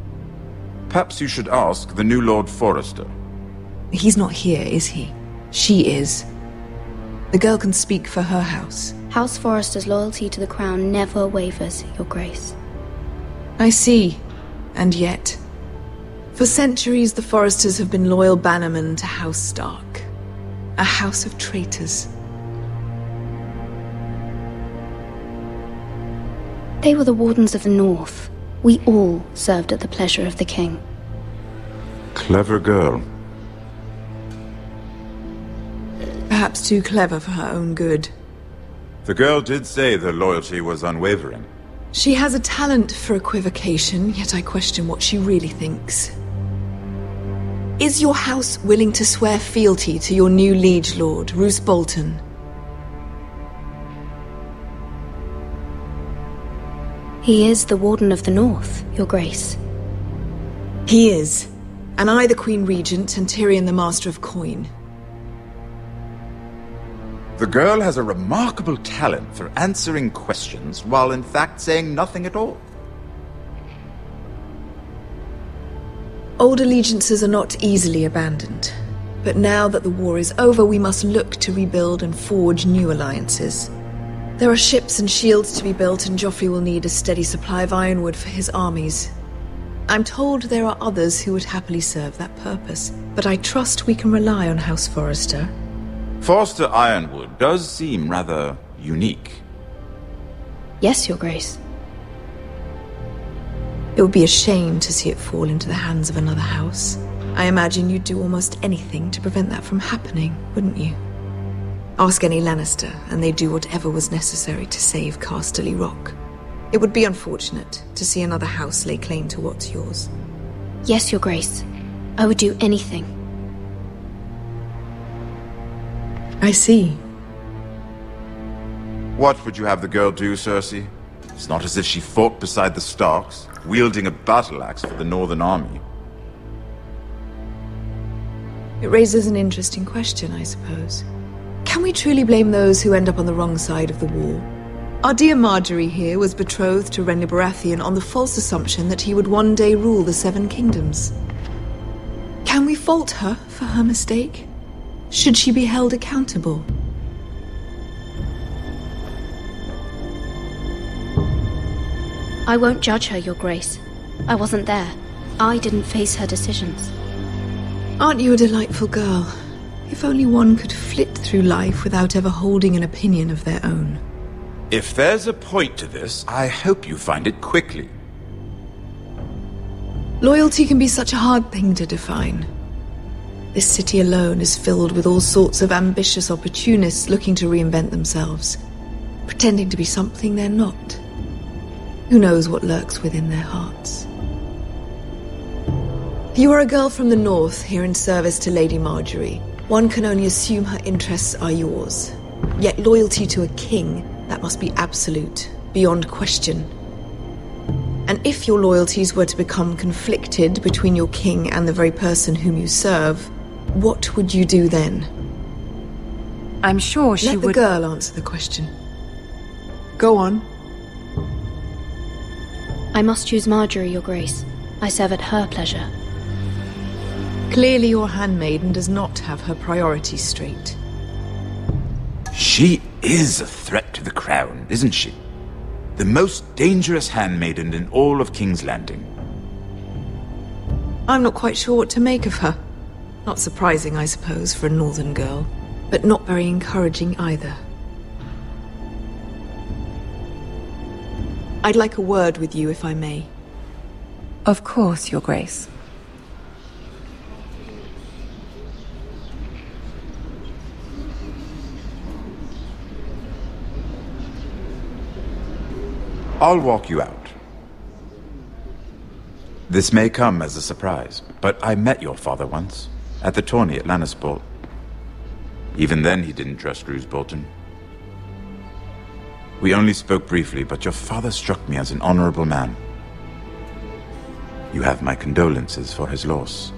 S16: Perhaps you should ask the new Lord Forrester.
S17: He's not here, is he? She is. The girl can speak for her house.
S10: House Forrester's loyalty to the crown never wavers, Your Grace.
S17: I see. And yet, for centuries the Forresters have been loyal bannermen to House Stark. A house of traitors.
S10: They were the Wardens of the North. We all served at the pleasure of the king.
S16: Clever girl.
S17: Perhaps too clever for her own good.
S16: The girl did say their loyalty was unwavering.
S17: She has a talent for equivocation, yet I question what she really thinks. Is your house willing to swear fealty to your new liege lord, Roose Bolton?
S10: He is the Warden of the North, Your Grace.
S17: He is. And I the Queen Regent and Tyrion the Master of Coin.
S16: The girl has a remarkable talent for answering questions while in fact saying nothing at all.
S17: Old allegiances are not easily abandoned. But now that the war is over, we must look to rebuild and forge new alliances. There are ships and shields to be built, and Joffrey will need a steady supply of ironwood for his armies. I'm told there are others who would happily serve that purpose, but I trust we can rely on House Forrester.
S16: Forster Ironwood does seem rather unique.
S10: Yes, Your Grace.
S17: It would be a shame to see it fall into the hands of another house. I imagine you'd do almost anything to prevent that from happening, wouldn't you? Ask any Lannister, and they'd do whatever was necessary to save Casterly Rock. It would be unfortunate to see another house lay claim to what's yours.
S10: Yes, Your Grace. I would do anything.
S17: I see.
S16: What would you have the girl do, Cersei? It's not as if she fought beside the Starks, wielding a battle axe for the Northern Army.
S17: It raises an interesting question, I suppose. Can we truly blame those who end up on the wrong side of the war? Our dear Margaery here was betrothed to Renly Baratheon on the false assumption that he would one day rule the Seven Kingdoms. Can we fault her for her mistake? Should she be held accountable?
S13: I won't judge her, Your Grace. I wasn't there. I didn't face her decisions.
S17: Aren't you a delightful girl? If only one could flit through life without ever holding an opinion of their own.
S16: If there's a point to this, I hope you find it quickly.
S17: Loyalty can be such a hard thing to define. This city alone is filled with all sorts of ambitious opportunists looking to reinvent themselves, pretending to be something they're not. Who knows what lurks within their hearts? You are a girl from the north, here in service to Lady Margaery. One can only assume her interests are yours. Yet loyalty to a king, that must be absolute, beyond question. And if your loyalties were to become conflicted between your king and the very person whom you serve, what would you do then?
S15: I'm sure she would...
S17: Let the girl answer the question. Go on.
S13: I must choose Margaery, Your Grace. I serve at her pleasure.
S17: Clearly your handmaiden does not have her priorities straight.
S16: She is a threat to the crown, isn't she? The most dangerous handmaiden in all of King's Landing.
S17: I'm not quite sure what to make of her. Not surprising, I suppose, for a northern girl, but not very encouraging either. I'd like a word with you, if I may.
S15: Of course, Your Grace.
S16: I'll walk you out. This may come as a surprise, but I met your father once, at the tourney at Lannisport. Even then he didn't trust Roose Bolton. We only spoke briefly, but your father struck me as an honorable man. You have my condolences for his loss.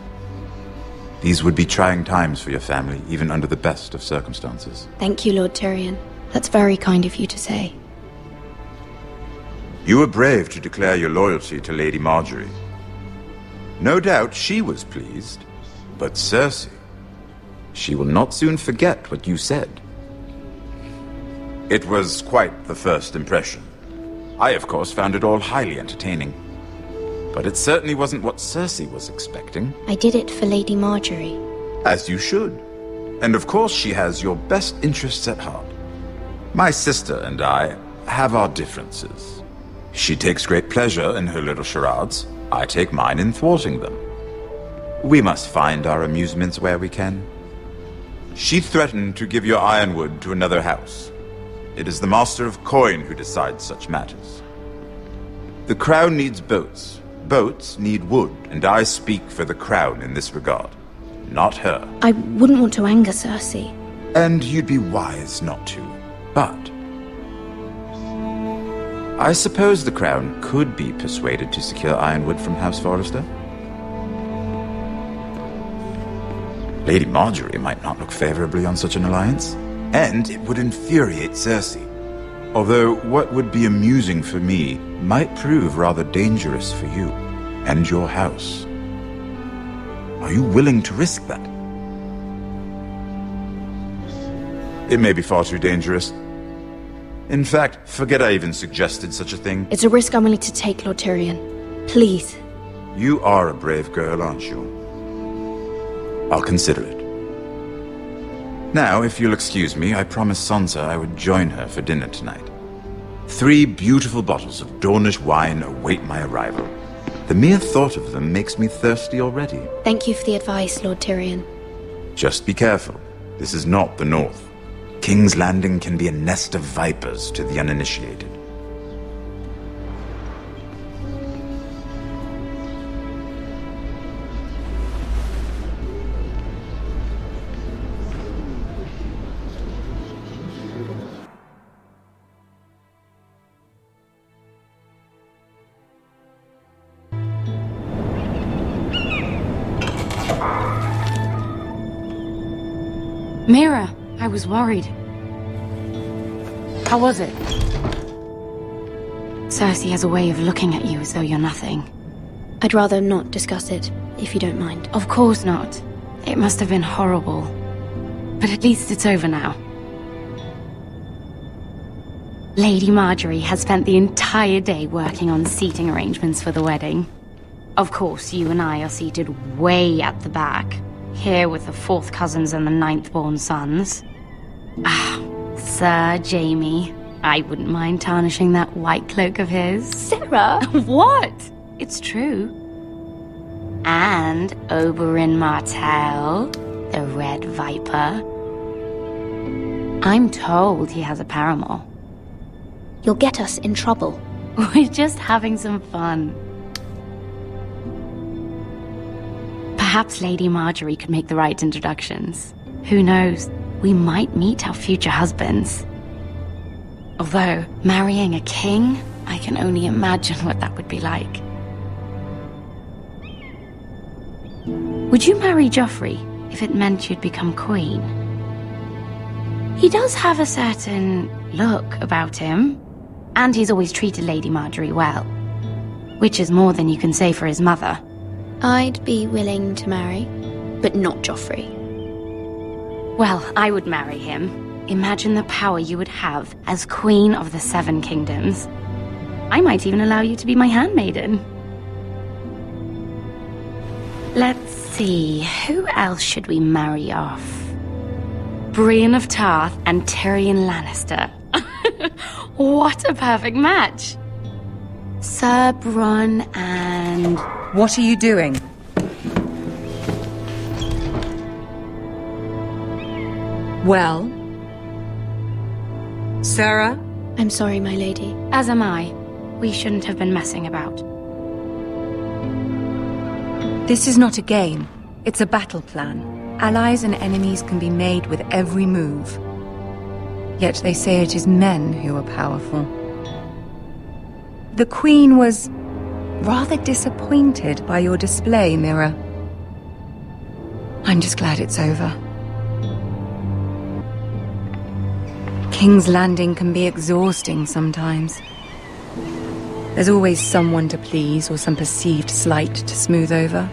S16: These would be trying times for your family, even under the best of circumstances.
S13: Thank you, Lord Tyrion. That's very kind of you to say.
S16: You were brave to declare your loyalty to Lady Margaery. No doubt she was pleased, but Cersei, she will not soon forget what you said. It was quite the first impression. I, of course, found it all highly entertaining. But it certainly wasn't what Cersei was expecting.
S13: I did it for Lady Margaery.
S16: As you should. And of course she has your best interests at heart. My sister and I have our differences. She takes great pleasure in her little charades. I take mine in thwarting them. We must find our amusements where we can. She threatened to give your ironwood to another house. It is the Master of Coin who decides such matters. The crown needs boats. Boats need wood, and I speak for the crown in this regard, not her.
S13: I wouldn't want to anger Cersei.
S16: And you'd be wise not to. But I suppose the crown could be persuaded to secure ironwood from House Forrester. Lady Margaery might not look favorably on such an alliance, and it would infuriate Cersei. Although what would be amusing for me might prove rather dangerous for you and your house. Are you willing to risk that? It may be far too dangerous. In fact, forget I even suggested such a thing.
S13: It's a risk I'm willing to take, Lord Tyrion. Please.
S16: You are a brave girl, aren't you? I'll consider it. Now, if you'll excuse me, I promised Sansa I would join her for dinner tonight. 3 beautiful bottles of Dornish wine await my arrival. The mere thought of them makes me thirsty already.
S13: Thank you for the advice, Lord Tyrion.
S16: Just be careful. This is not the North. King's Landing can be a nest of vipers to the uninitiated.
S10: Mira, I was worried. How was it? Cersei has a way of looking at you as though you're nothing.
S13: I'd rather not discuss it, if you don't mind.
S10: Of course not. It must have been horrible. But at least it's over now. Lady Margaery has spent the entire day working on seating arrangements for the wedding. Of course, you and I are seated way at the back, here with the 4th cousins and the 9th-born sons. Ah, Sir Jaime. I wouldn't mind tarnishing that white cloak of his.
S13: Sarah!
S10: What? It's true. And Oberyn Martell, the Red Viper. I'm told he has a paramour.
S13: You'll get us in trouble.
S10: We're just having some fun. Perhaps Lady Margaery could make the right introductions. Who knows? We might meet our future husbands. Although, marrying a king, I can only imagine what that would be like. Would you marry Joffrey if it meant you'd become queen? He does have a certain look about him, and he's always treated Lady Margaery well, which is more than you can say for his mother.
S13: I'd be willing to marry, but not Joffrey.
S10: Well, I would marry him. Imagine the power you would have as Queen of the 7 Kingdoms. I might even allow you to be my handmaiden. Let's see, who else should we marry off? Brienne of Tarth and Tyrion Lannister. What a perfect match! Sir Bronn and...
S15: What are you doing? Well? Sarah?
S13: I'm sorry, my lady.
S10: As am I. We shouldn't have been messing about.
S15: This is not a game. It's a battle plan. Allies and enemies can be made with every move. Yet they say it is men who are powerful. The Queen was rather disappointed by your display, Mira. I'm just glad it's over. King's Landing can be exhausting sometimes. There's always someone to please or some perceived slight to smooth over.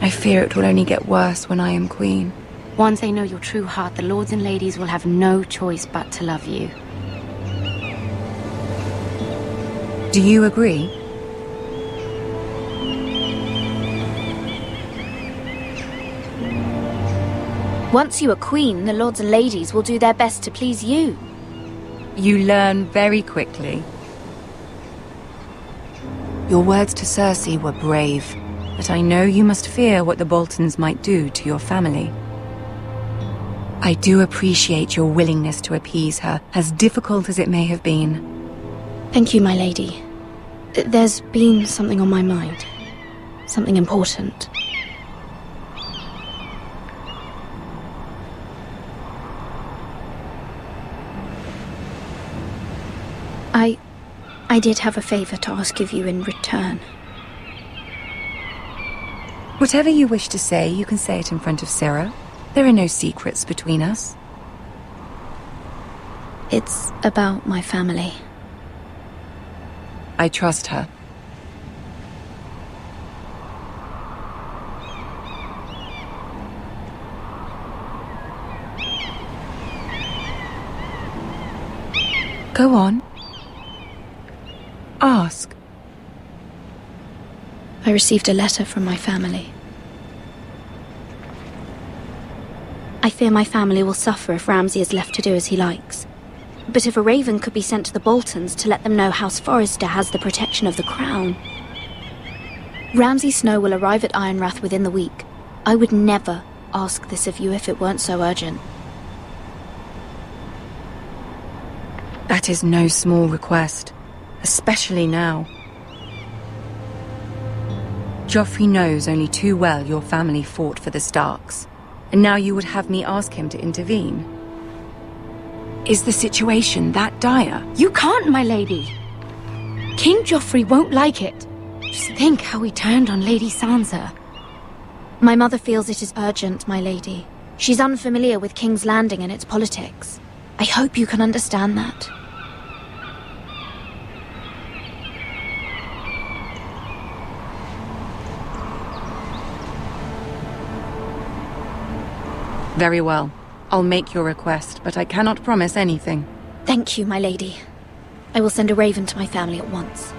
S15: I fear it will only get worse when I am queen.
S10: Once they know your true heart, the lords and ladies will have no choice but to love you.
S15: Do you agree?
S13: Once you are queen, the lords and ladies will do their best to please you.
S15: You learn very quickly. Your words to Cersei were brave, but I know you must fear what the Boltons might do to your family. I do appreciate your willingness to appease her, as difficult as it may have been.
S13: Thank you, my lady. There's been something on my mind. Something important. I did have a favor to ask of you in return.
S15: Whatever you wish to say, you can say it in front of Sarah. There are no secrets between us.
S13: It's about my family.
S15: I trust her. Go on. Ask.
S13: I received a letter from my family. I fear my family will suffer if Ramsay is left to do as he likes. But if a raven could be sent to the Boltons to let them know House Forrester has the protection of the crown. Ramsay Snow will arrive at Ironrath within the week. I would never ask this of you if it weren't so urgent.
S15: That is no small request, especially now. Joffrey knows only too well your family fought for the Starks, and now you would have me ask him to intervene. Is the situation that dire?
S10: You can't, my lady. King Joffrey won't like it. Just think how he turned on Lady Sansa.
S13: My mother feels it is urgent, my lady.
S11: She's unfamiliar with King's Landing and its politics. I hope you can understand that.
S15: Very well. I'll make your request, but I cannot promise anything.
S11: Thank you, my lady. I will send a raven to my family at once.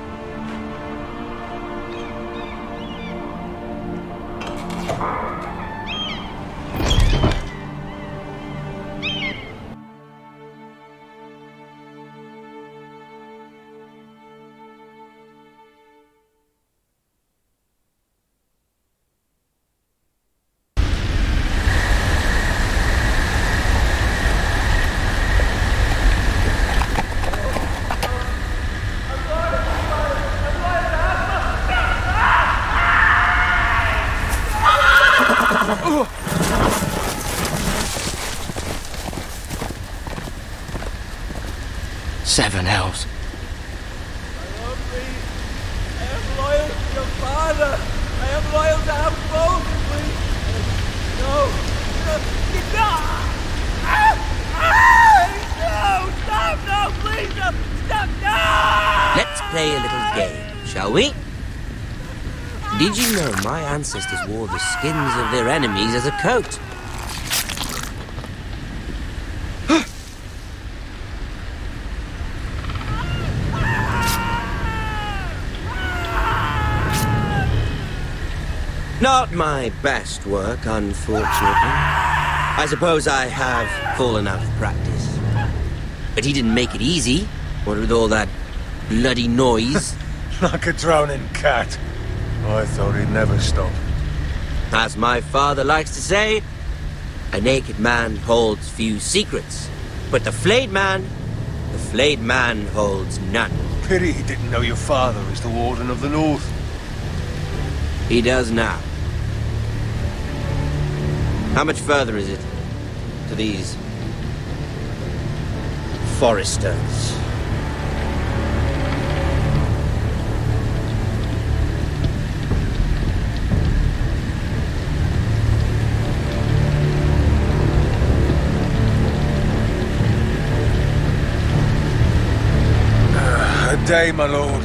S4: Seven elves.
S8: I am loyal to your father. I am loyal to House Bolton, please. No. No, stop, no, please, no, stop, no!
S18: Let's play a little game, shall we? Did you know my ancestors wore the skins of their enemies as a coat? Not my best work, unfortunately. I suppose I have fallen out of practice. But he didn't make it easy, what with all that bloody noise.
S6: Like a drowning cat. I thought he'd never stop.
S18: As my father likes to say, a naked man holds few secrets, but the flayed man holds none.
S6: Pity he didn't know your father is the Warden of the North.
S18: He does now. How much further is it to these foresters?
S6: A day, my lord.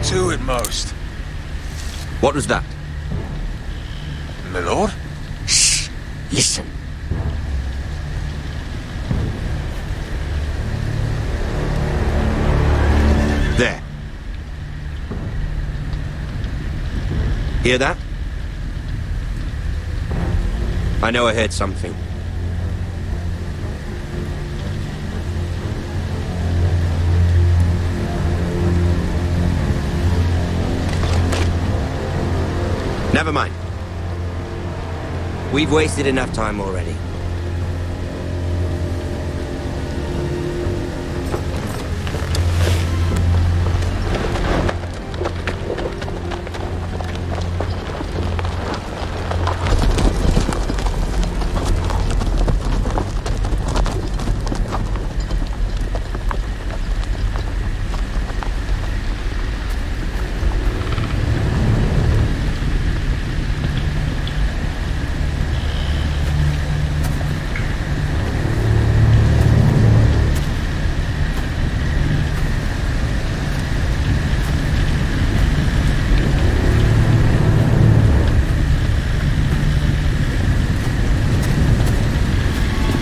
S6: 2 at most.
S18: What was that?
S6: My lord?
S18: Shh! Listen. There. Hear that? I know I heard something. Never mind. We've wasted enough time already.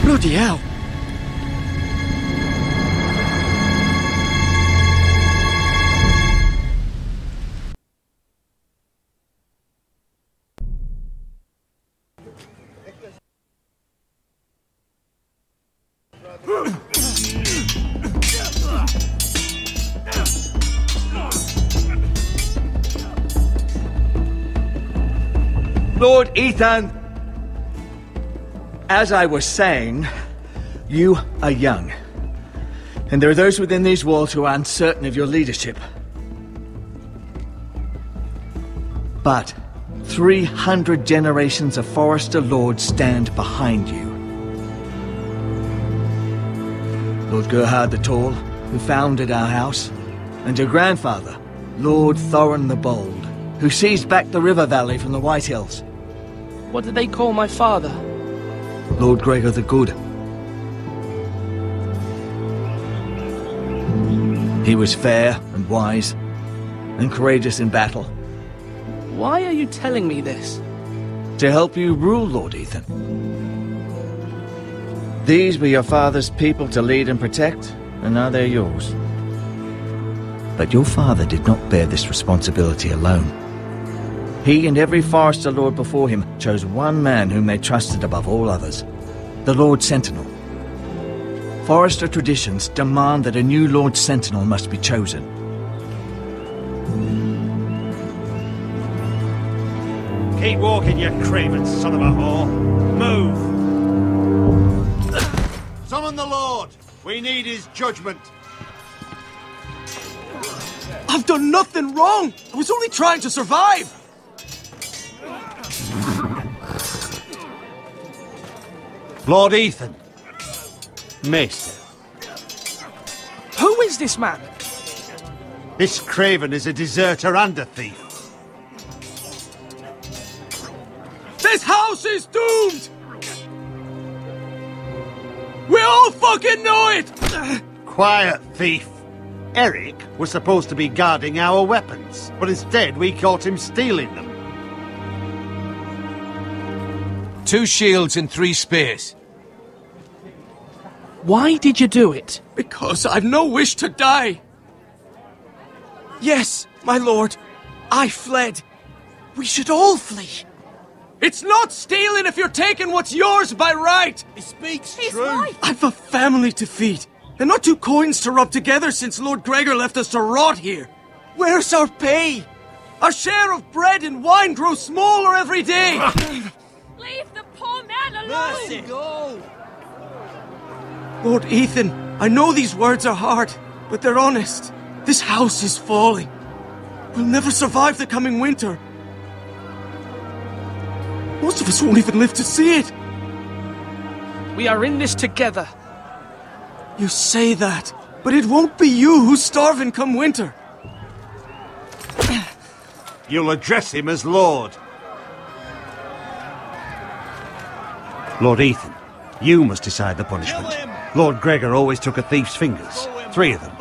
S4: Bloody hell!
S9: Lord Ethan, as I was saying, you are young. And there are those within these walls who are uncertain of your leadership. But 300 generations of Forester Lords stand behind you. Lord Gerhard the Tall, who founded our house, and your grandfather, Lord Thorin the Bold, who seized back the river valley from the White Hills.
S14: What did they call my father?
S9: Lord Gregor the Good. He was fair and wise and courageous in battle.
S14: Why are you telling me this?
S9: To help you rule, Lord Ethan. These were your father's people to lead and protect, and now they're yours. But your father did not bear this responsibility alone. He and every Forester Lord before him chose one man whom they trusted above all others, the Lord Sentinel. Forester traditions demand that a new Lord Sentinel must be chosen.
S12: Keep walking, you craven son of a whore. Move!
S19: Summon the Lord! We need his judgment.
S8: I've done nothing wrong! I was only trying to survive!
S12: Lord Ethan. Maester.
S14: Who is this man?
S12: This craven is a deserter and a thief.
S8: This house is doomed! We all fucking know it!
S12: Quiet, thief. Eric was supposed to be guarding our weapons, but instead we caught him stealing them.
S3: 2 shields and 3 spears.
S14: Why did you do it?
S8: Because I've no wish to die. Yes, my lord, I fled. We should all flee. It's not stealing if you're taking what's yours by right.
S19: He speaks true. Right.
S8: I've a family to feed, and not 2 coins to rub together since Lord Gregor left us to rot here. Where's our pay? Our share of bread and wine grows smaller every day.
S20: Leave the poor man alone!
S19: Mercy, go!
S8: Lord Ethan, I know these words are hard, but they're honest. This house is falling. We'll never survive the coming winter. Most of us won't even live to see it.
S14: We are in this together.
S8: You say that, but it won't be you who's starving come winter.
S12: You'll address him as Lord. Lord Ethan, you must decide the punishment. Lord Gregor always took a thief's fingers. 3 of them.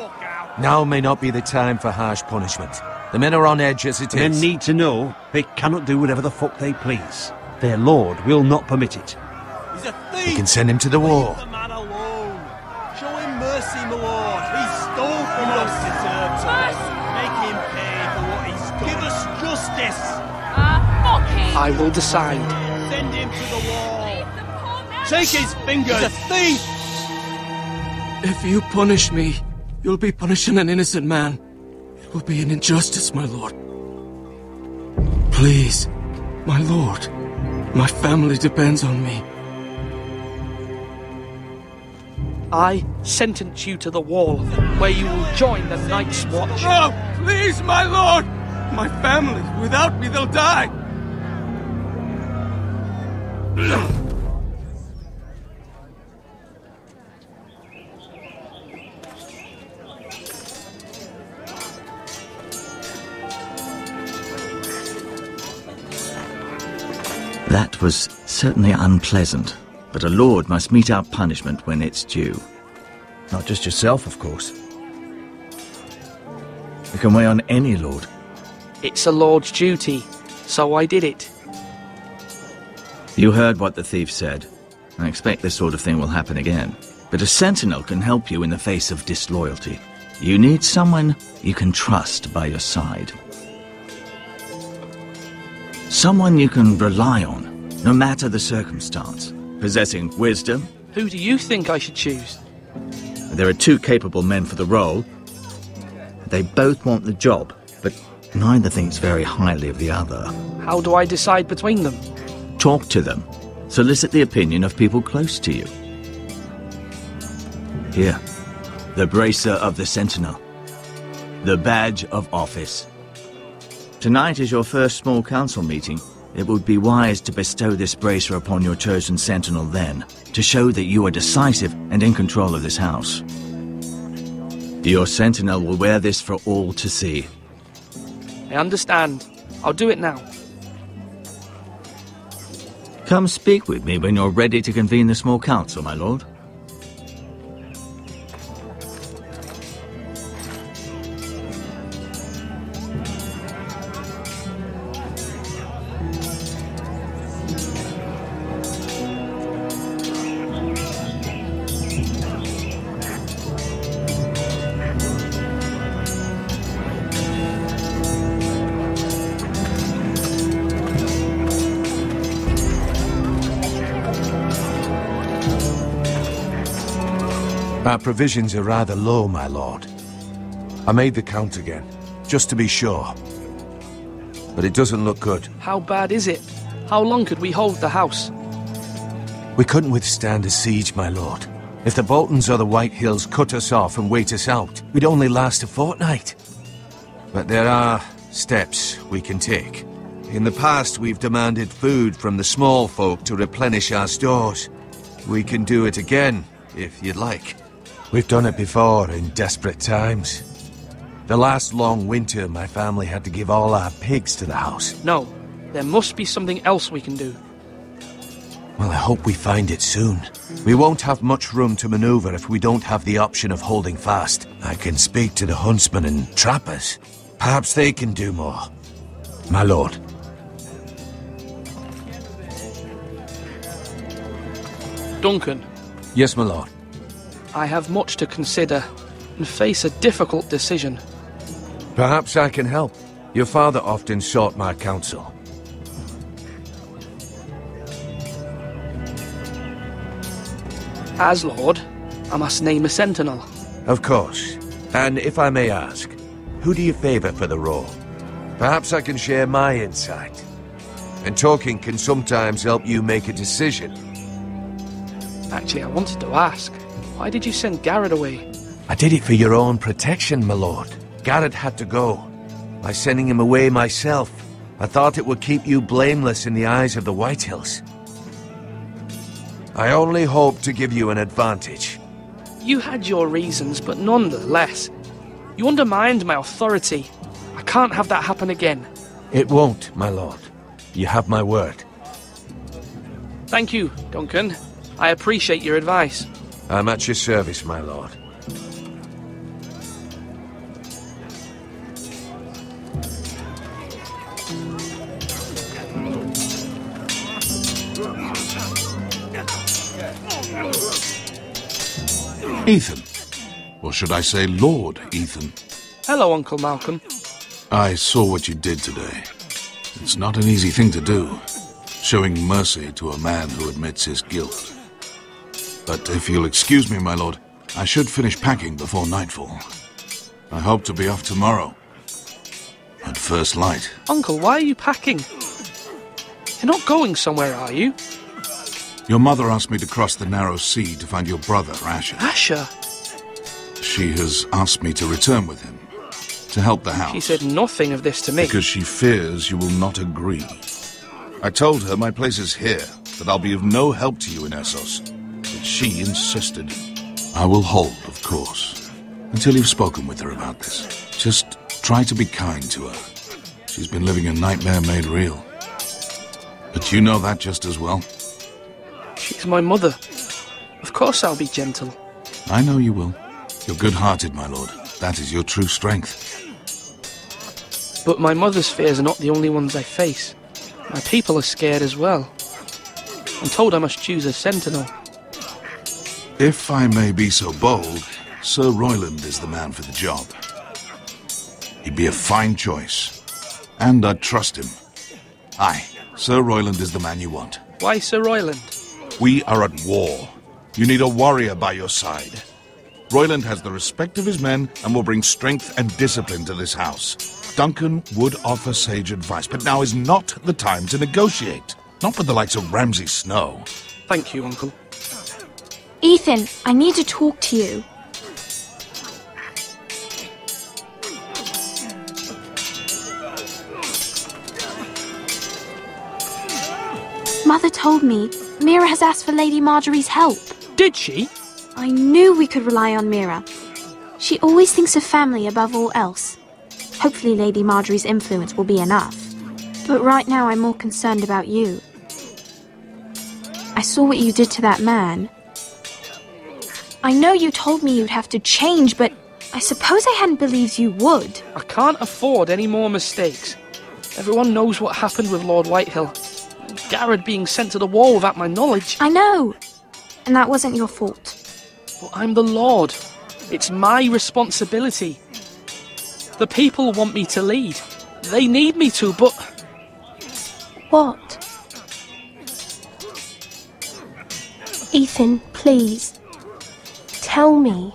S3: Now may not be the time for harsh punishment. The men are on edge as it is.
S12: Men need to know they cannot do whatever the fuck they please. Their lord will not permit it.
S19: He's a thief!
S3: We can send him to the war.
S19: Leave the man alone. Show him mercy, my lord. He stole from us. Make him pay for what he's done. Give us justice.
S20: Fuck him!
S14: I will decide.
S19: Send him to the wall. Take his fingers. He's a thief!
S8: If you punish me, you'll be punishing an innocent man. It will be an injustice, my lord. Please, my lord. My family depends on me.
S14: I sentence you to the wall, where you will join the Night's Watch.
S8: No, please, my lord! My family, without me, they'll die!
S9: That was certainly unpleasant, but a lord must mete out punishment when it's due. Not just yourself, of course. It can weigh on any lord.
S14: It's a lord's duty, so I did it.
S9: You heard what the thief said. I expect this sort of thing will happen again. But a sentinel can help you in the face of disloyalty. You need someone you can trust by your side. Someone you can rely on, no matter the circumstance. Possessing wisdom.
S14: Who do you think I should choose?
S9: There are 2 capable men for the role. They both want the job, but neither thinks very highly of the other.
S14: How do I decide between them?
S9: Talk to them. Solicit the opinion of people close to you. Here, the bracer of the Sentinel. The badge of office. Tonight is your first small council meeting. It would be wise to bestow this bracer upon your chosen sentinel then, to show that you are decisive and in control of this house. Your sentinel will wear this for all to see.
S14: I understand. I'll do it now.
S9: Come speak with me when you're ready to convene the small council, my lord.
S6: Our provisions are rather low, my lord. I made the count again, just to be sure. But it doesn't look good.
S14: How bad is it? How long could we hold the house?
S6: We couldn't withstand a siege, my lord. If the Boltons or the White Hills cut us off and wait us out, we'd only last a fortnight. But there are steps we can take. In the past, we've demanded food from the small folk to replenish our stores. We can do it again, if you'd like. We've done it before in desperate times. The last long winter, my family had to give all our pigs to the house.
S14: No, there must be something else we can do.
S6: Well, I hope we find it soon. We won't have much room to maneuver if we don't have the option of holding fast. I can speak to the huntsmen and trappers. Perhaps they can do more. My lord.
S14: Duncan.
S6: Yes, my lord.
S14: I have much to consider and face a difficult decision.
S6: Perhaps I can help. Your father often sought my counsel.
S14: As Lord, I must name a sentinel.
S6: Of course. And if I may ask, who do you favor for the role? Perhaps I can share my insight. And talking can sometimes help you make a decision.
S14: Actually, I wanted to ask, why did you send Garrett away?
S6: I did it for your own protection, my lord. Garrett had to go. By sending him away myself, I thought it would keep you blameless in the eyes of the Whitehills. I only hope to give you an advantage.
S14: You had your reasons, but nonetheless, you undermined my authority. I can't have that happen again.
S6: It won't, my lord. You have my word.
S14: Thank you, Duncan. I appreciate your advice.
S6: I'm at your service, my lord.
S5: Ethan. Or should I say Lord Ethan?
S14: Hello, Uncle Malcolm.
S5: I saw what you did today. It's not an easy thing to do, showing mercy to a man who admits his guilt. But if you'll excuse me, my lord, I should finish packing before nightfall. I hope to be off tomorrow. At first light.
S14: Uncle, why are you packing? You're not going somewhere, are you?
S5: Your mother asked me to cross the narrow sea to find your brother, Asher.
S14: Asher?
S5: She has asked me to return with him, to help the house.
S14: She said nothing of this to me.
S5: Because she fears you will not agree. I told her my place is here, that I'll be of no help to you in Essos. But she insisted. I will hold, of course, until you've spoken with her about this. Just try to be kind to her. She's been living a nightmare made real. But you know that just as well.
S14: She's my mother. Of course I'll be gentle.
S5: I know you will. You're good-hearted, my lord. That is your true strength.
S14: But my mother's fears are not the only ones I face. My people are scared as well. I'm told I must choose a sentinel.
S5: If I may be so bold, Sir Royland is the man for the job. He'd be a fine choice. And I'd trust him. Aye, Sir Royland is the man you want.
S14: Why Sir Royland?
S5: We are at war. You need a warrior by your side. Royland has the respect of his men and will bring strength and discipline to this house. Duncan would offer sage advice, but now is not the time to negotiate. Not with the likes of Ramsay Snow.
S14: Thank you, Uncle.
S11: Ethan, I need to talk to you. Mother told me Mira has asked for Lady Margaery's help.
S14: Did she?
S11: I knew we could rely on Mira. She always thinks of family above all else. Hopefully Lady Margaery's influence will be enough. But right now I'm more concerned about you. I saw what you did to that man. I know you told me you'd have to change, but I suppose I hadn't believed you would.
S14: I can't afford any more mistakes. Everyone knows what happened with Lord Whitehill. Garrett being sent to the wall without my knowledge.
S11: I know. And that wasn't your fault.
S14: But I'm the Lord. It's my responsibility. The people want me to lead. They need me to, but...
S11: What? Ethan, please. Tell me.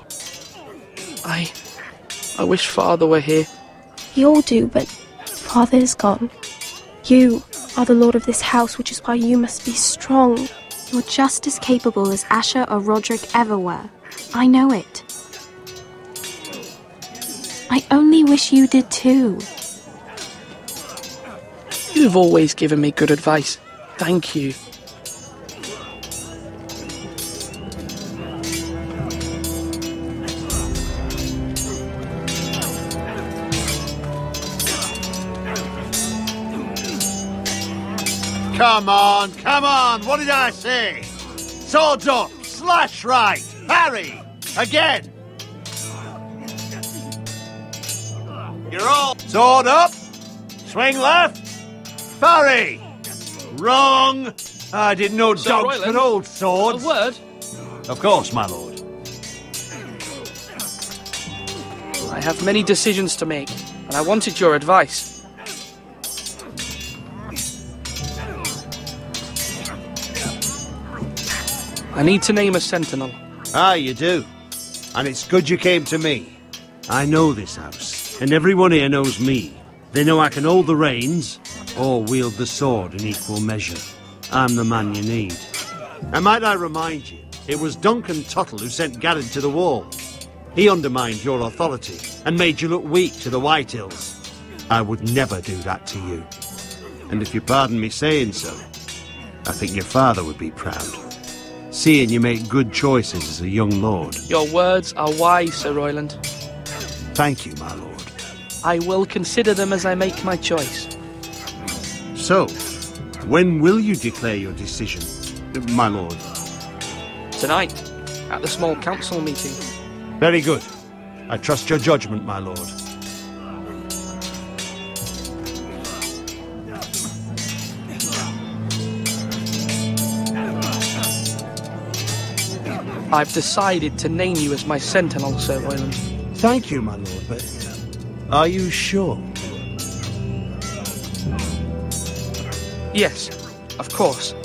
S14: I wish Father were here.
S11: We all do, but Father is gone. You are the lord of this house, which is why you must be strong. You're just as capable as Asher or Roderick ever were. I know it. I only wish you did too.
S14: You've always given me good advice. Thank you.
S21: Come on, what did I say? Swords up, slash right, parry, again. You're all sword up, swing left, parry. Wrong. I didn't know dogs could hold swords.
S14: A word?
S21: Of course, my lord.
S14: I have many decisions to make, and I wanted your advice. I need to name a sentinel.
S21: Ah, you do. And it's good you came to me. I know this house, and everyone here knows me. They know I can hold the reins, or wield the sword in equal measure. I'm the man you need. And might I remind you, it was Duncan Tuttle who sent Garrett to the wall. He undermined your authority, and made you look weak to the Whitehills. I would never do that to you. And if you pardon me saying so, I think your father would be proud. Seeing you make good choices as a young lord.
S14: Your words are wise, Sir Royland.
S21: Thank you, my lord.
S14: I will consider them as I make my choice.
S21: So, when will you declare your decision, my lord?
S14: Tonight, at the small council meeting.
S21: Very good. I trust your judgment, my lord.
S14: I've decided to name you as my sentinel, Sir Royland.
S21: Thank you, my lord, but are you sure?
S14: Yes, of course.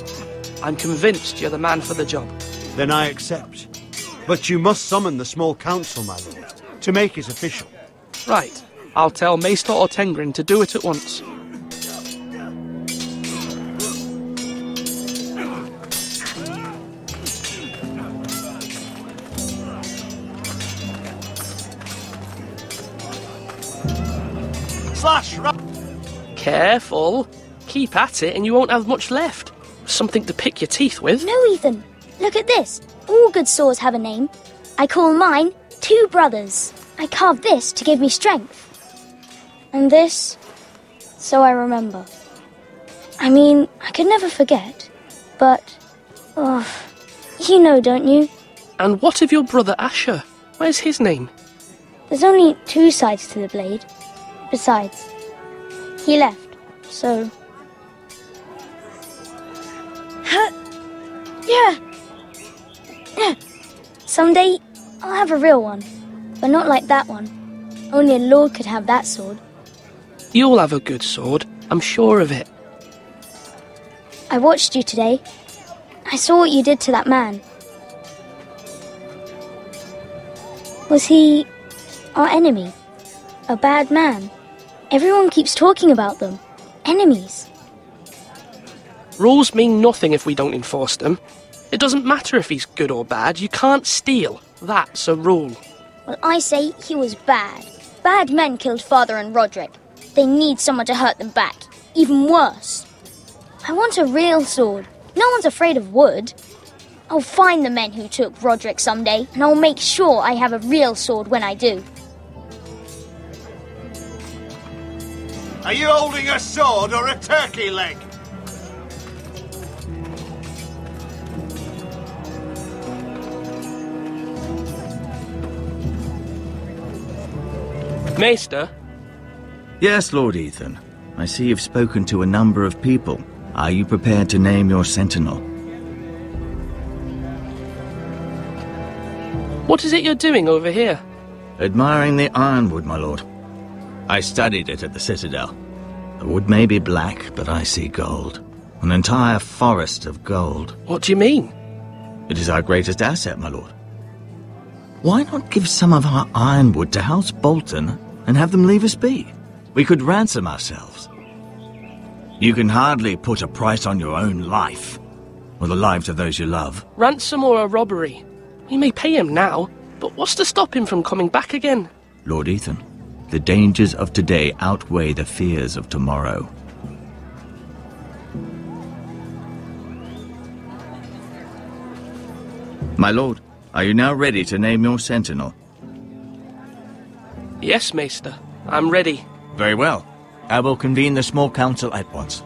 S14: I'm convinced you're the man for the job.
S21: Then I accept. But you must summon the small council, my lord, to make it official.
S14: Right. I'll tell Maester Ortengrin to do it at once.
S21: Slash right.
S14: Careful. Keep at it and you won't have much left. Something to pick your teeth with.
S22: No, Ethan. Look at this. All good swords have a name. I call mine Two Brothers. I carved this to give me strength. And this, so I remember. I mean, I could never forget. But, you know, don't you?
S14: And what of your brother Asher? Where's his name?
S22: There's only two sides to the blade. Besides, he left, so... Yeah. Someday, I'll have a real one. But not like that one. Only a lord could have that sword.
S14: You'll have a good sword. I'm sure of it.
S22: I watched you today. I saw what you did to that man. Was he our enemy? A bad man? Everyone keeps talking about them. Enemies.
S14: Rules mean nothing if we don't enforce them. It doesn't matter if he's good or bad. You can't steal. That's a rule.
S22: Well, I say he was bad. Bad men killed Father and Roderick. They need someone to hurt them back. Even worse. I want a real sword. No one's afraid of wood. I'll find the men who took Roderick someday, and I'll make sure I have a real sword when I do.
S21: Are you holding a sword or a turkey leg?
S14: Maester?
S9: Yes, Lord Ethan. I see you've spoken to a number of people. Are you prepared to name your sentinel?
S14: What is it you're doing over here?
S9: Admiring the ironwood, my lord. I studied it at the Citadel. The wood may be black, but I see gold. An entire forest of gold.
S14: What do you mean?
S9: It is our greatest asset, my lord. Why not give some of our ironwood to House Bolton and have them leave us be? We could ransom ourselves. You can hardly put a price on your own life, or the lives of those you love.
S14: Ransom or a robbery? We may pay him now, but what's to stop him from coming back again?
S9: Lord Ethan, the dangers of today outweigh the fears of tomorrow. My lord, are you now ready to name your sentinel?
S14: Yes, Maester. I'm ready.
S9: Very well. I will convene the small council at once.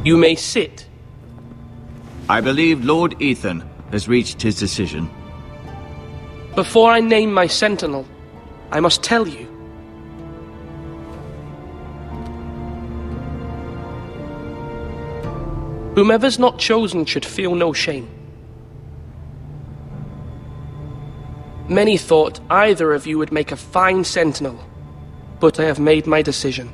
S14: You may sit.
S9: I believe Lord Ethan has reached his decision.
S14: Before I name my sentinel, I must tell you. Whomever's not chosen should feel no shame. Many thought either of you would make a fine sentinel, but I have made my decision.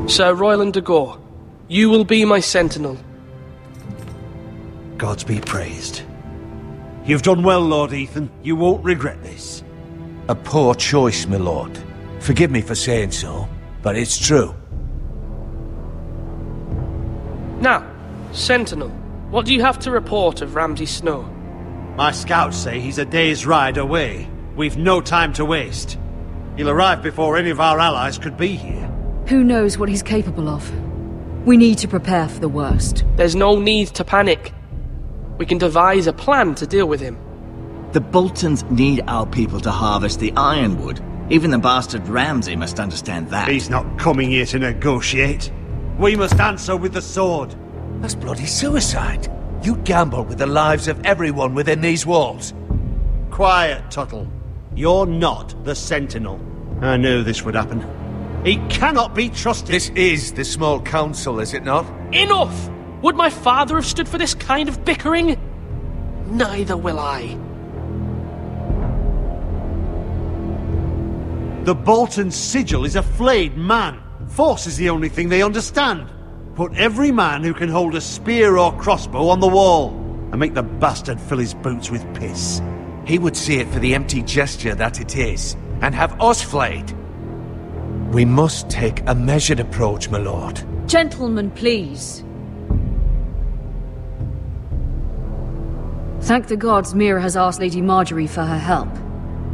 S14: Sir Royland de Gore, you will be my sentinel.
S21: Gods be praised. You've done well, Lord Ethan. You won't regret this.
S6: A poor choice, my lord. Forgive me for saying so, but it's true.
S14: Now, sentinel, what do you have to report of Ramsay Snow?
S21: My scouts say he's a day's ride away. We've no time to waste. He'll arrive before any of our allies could be here.
S10: Who knows what he's capable of? We need to prepare for the worst.
S14: There's no need to panic. We can devise a plan to deal with him.
S9: The Boltons need our people to harvest the ironwood. Even the bastard Ramsay must understand that.
S21: He's not coming here to negotiate. We must answer with the sword.
S6: That's bloody suicide. You gamble with the lives of everyone within these walls.
S21: Quiet, Tuttle. You're not the Sentinel. I knew this would happen. He cannot be trusted.
S6: This is the small council, is it not?
S14: Enough! Would my father have stood for this kind of bickering? Neither will I.
S21: The Bolton sigil is a flayed man. Force is the only thing they understand. Put every man who can hold a spear or crossbow on the wall, and make the bastard fill his boots with piss.
S6: He would see it for the empty gesture that it is, and have us flayed. We must take a measured approach, my lord.
S10: Gentlemen, please. Thank the gods Mira has asked Lady Margaery for her help.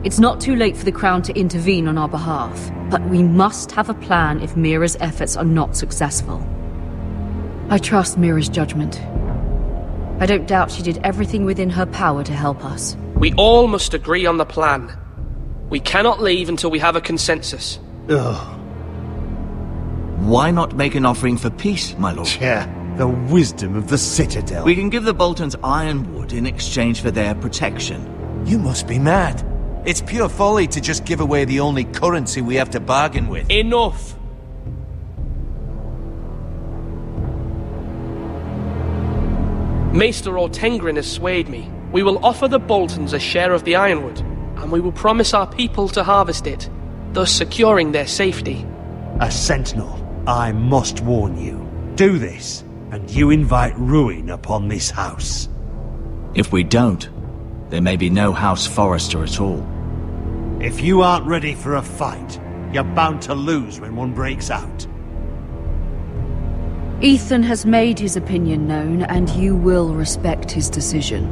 S10: It's not too late for the Crown to intervene on our behalf, but we must have a plan if Mira's efforts are not successful. I trust Mira's judgment. I don't doubt she did everything within her power to help us.
S14: We all must agree on the plan. We cannot leave until we have a consensus.
S21: Ugh.
S9: Why not make an offering for peace, my lord?
S21: Yeah, the wisdom of the Citadel.
S9: We can give the Boltons ironwood in exchange for their protection.
S6: You must be mad. It's pure folly to just give away the only currency we have to bargain with.
S14: Enough! Maester Ortengrin has swayed me. We will offer the Boltons a share of the ironwood, and we will promise our people to harvest it. thus securing their safety.
S21: As sentinel, I must warn you. Do this, and you invite ruin upon this house.
S9: If we don't, there may be no House Forrester at all.
S21: If you aren't ready for a fight, you're bound to lose when one breaks out.
S10: Ethan has made his opinion known, and you will respect his decision.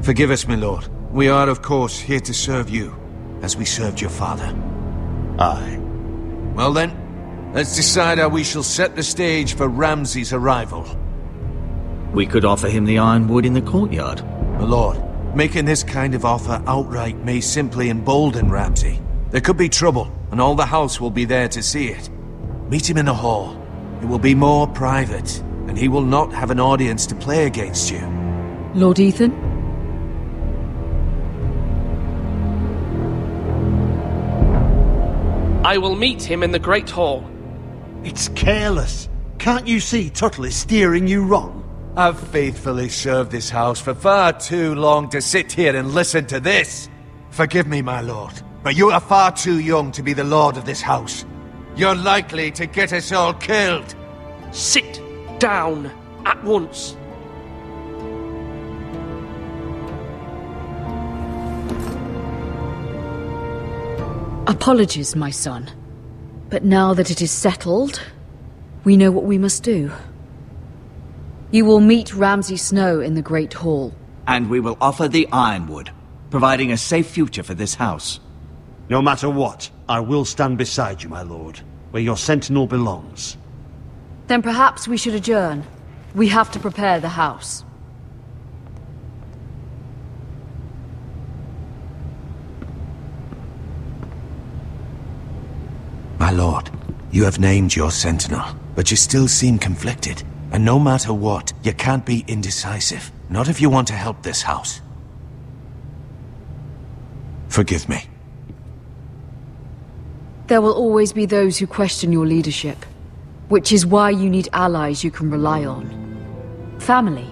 S6: Forgive us, my lord. We are, of course, here to serve you, as we served your father.
S21: Aye.
S6: Well then, let's decide how we shall set the stage for Ramsay's arrival.
S9: We could offer him the ironwood in the courtyard.
S6: My lord, making this kind of offer outright may simply embolden Ramsay. There could be trouble, and all the house will be there to see it. Meet him in the hall. It will be more private, and he will not have an audience to play against you.
S10: Lord Ethan?
S14: I will meet him in the Great Hall.
S21: It's careless. Can't you see Tuttle is steering you wrong?
S6: I've faithfully served this house for far too long to sit here and listen to this. Forgive me, my lord, but you are far too young to be the lord of this house. You're likely to get us all killed.
S14: Sit down at once.
S10: Apologies, my son. But now that it is settled, we know what we must do. You will meet Ramsay Snow in the Great Hall.
S9: And we will offer the ironwood, providing a safe future for this house.
S21: No matter what, I will stand beside you, my lord, where your sentinel belongs.
S10: Then perhaps we should adjourn. We have to prepare the house.
S6: My lord, you have named your sentinel, but you still seem conflicted. And no matter what, you can't be indecisive. Not if you want to help this house. Forgive me.
S10: There will always be those who question your leadership, which is why you need allies you can rely on. Family.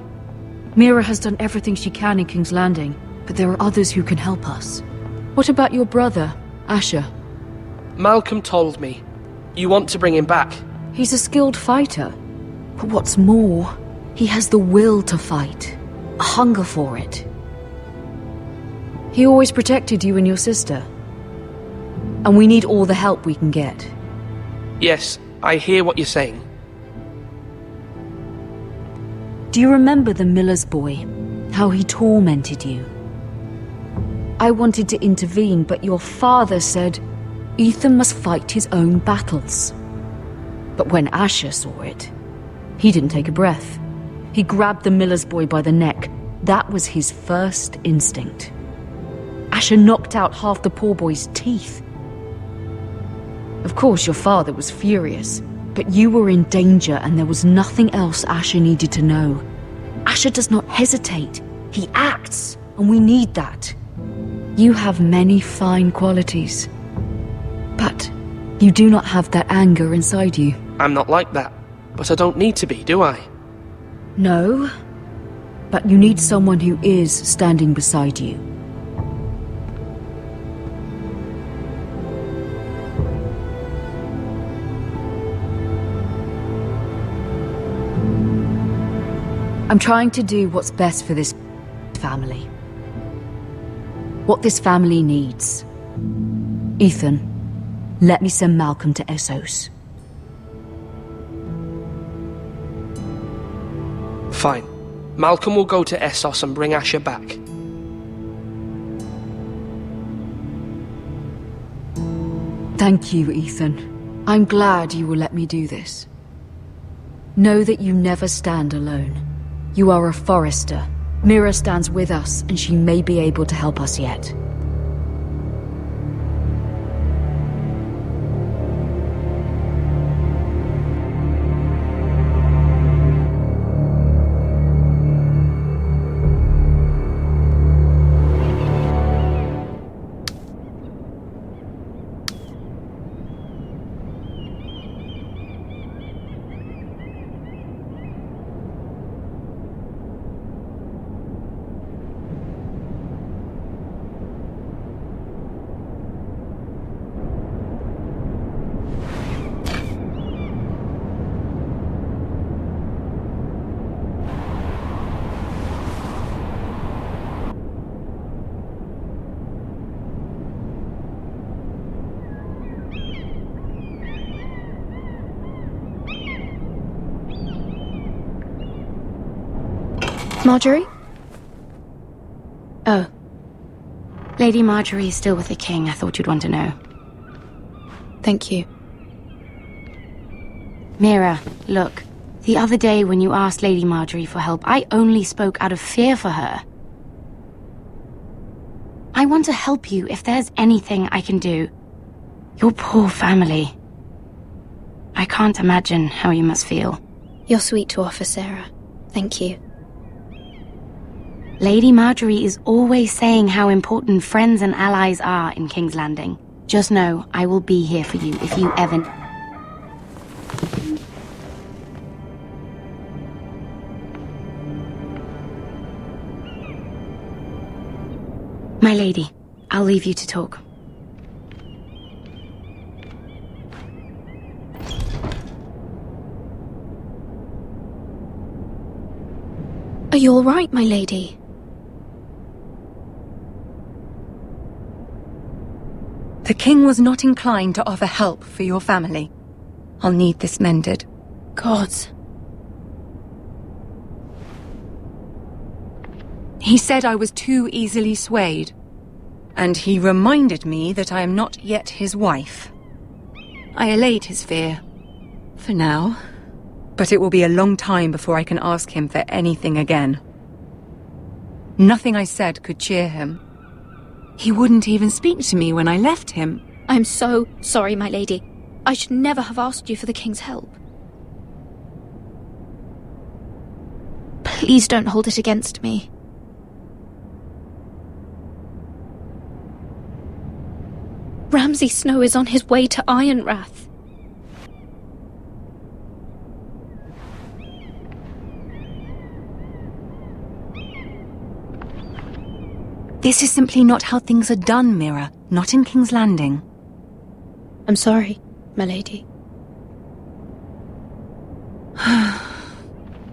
S10: Mira has done everything she can in King's Landing, but there are others who can help us. What about your brother, Asher?
S14: Malcolm told me. You want to bring him back?
S10: He's a skilled fighter. But what's more, he has the will to fight. A hunger for it. He always protected you and your sister. And we need all the help we can get.
S14: Yes, I hear what you're saying.
S10: Do you remember the miller's boy? How he tormented you? I wanted to intervene, but your father said Ethan must fight his own battles. But when Asher saw it, he didn't take a breath. He grabbed the miller's boy by the neck. That was his first instinct. Asher knocked out half the poor boy's teeth. Of course, your father was furious, but you were in danger and there was nothing else Asher needed to know. Asher does not hesitate. He acts, and we need that. You have many fine qualities, but you do not have that anger inside you.
S14: I'm not like that. But I don't need to be, do I?
S10: No, but you need someone who is standing beside you. I'm trying to do what's best for this family. What this family needs. Ethan, let me send Malcolm to Essos.
S14: Fine. Malcolm will go to Essos and bring Asher back.
S10: Thank you, Ethan. I'm glad you will let me do this. Know that you never stand alone. You are a Forrester. Mira stands with us, and she may be able to help us yet.
S13: Margaery?
S15: Oh. Lady Margaery is still with the king. I thought you'd want to know.
S13: Thank you.
S15: Mira, look. The other day when you asked Lady Margaery for help, I only spoke out of fear for her. I want to help you if there's anything I can do. Your poor family. I can't imagine how you must feel.
S13: You're sweet to offer, Sarah. Thank you.
S15: Lady Margaery is always saying how important friends and allies are in King's Landing. Just know, I will be here for you if you ever... My lady, I'll leave you to talk.
S13: Are you all right, my lady?
S15: The king was not inclined to offer help for your family. I'll need this mended.
S13: Gods.
S15: He said I was too easily swayed. And he reminded me that I am not yet his wife. I allayed his fear. For now. But it will be a long time before I can ask him for anything again. Nothing I said could cheer him. He wouldn't even speak to me when I left him.
S13: I'm so sorry, my lady. I should never have asked you for the king's help. Please don't hold it against me. Ramsay Snow is on his way to Ironrath.
S15: This is simply not how things are done, Mira. Not in King's Landing.
S13: I'm sorry, my lady.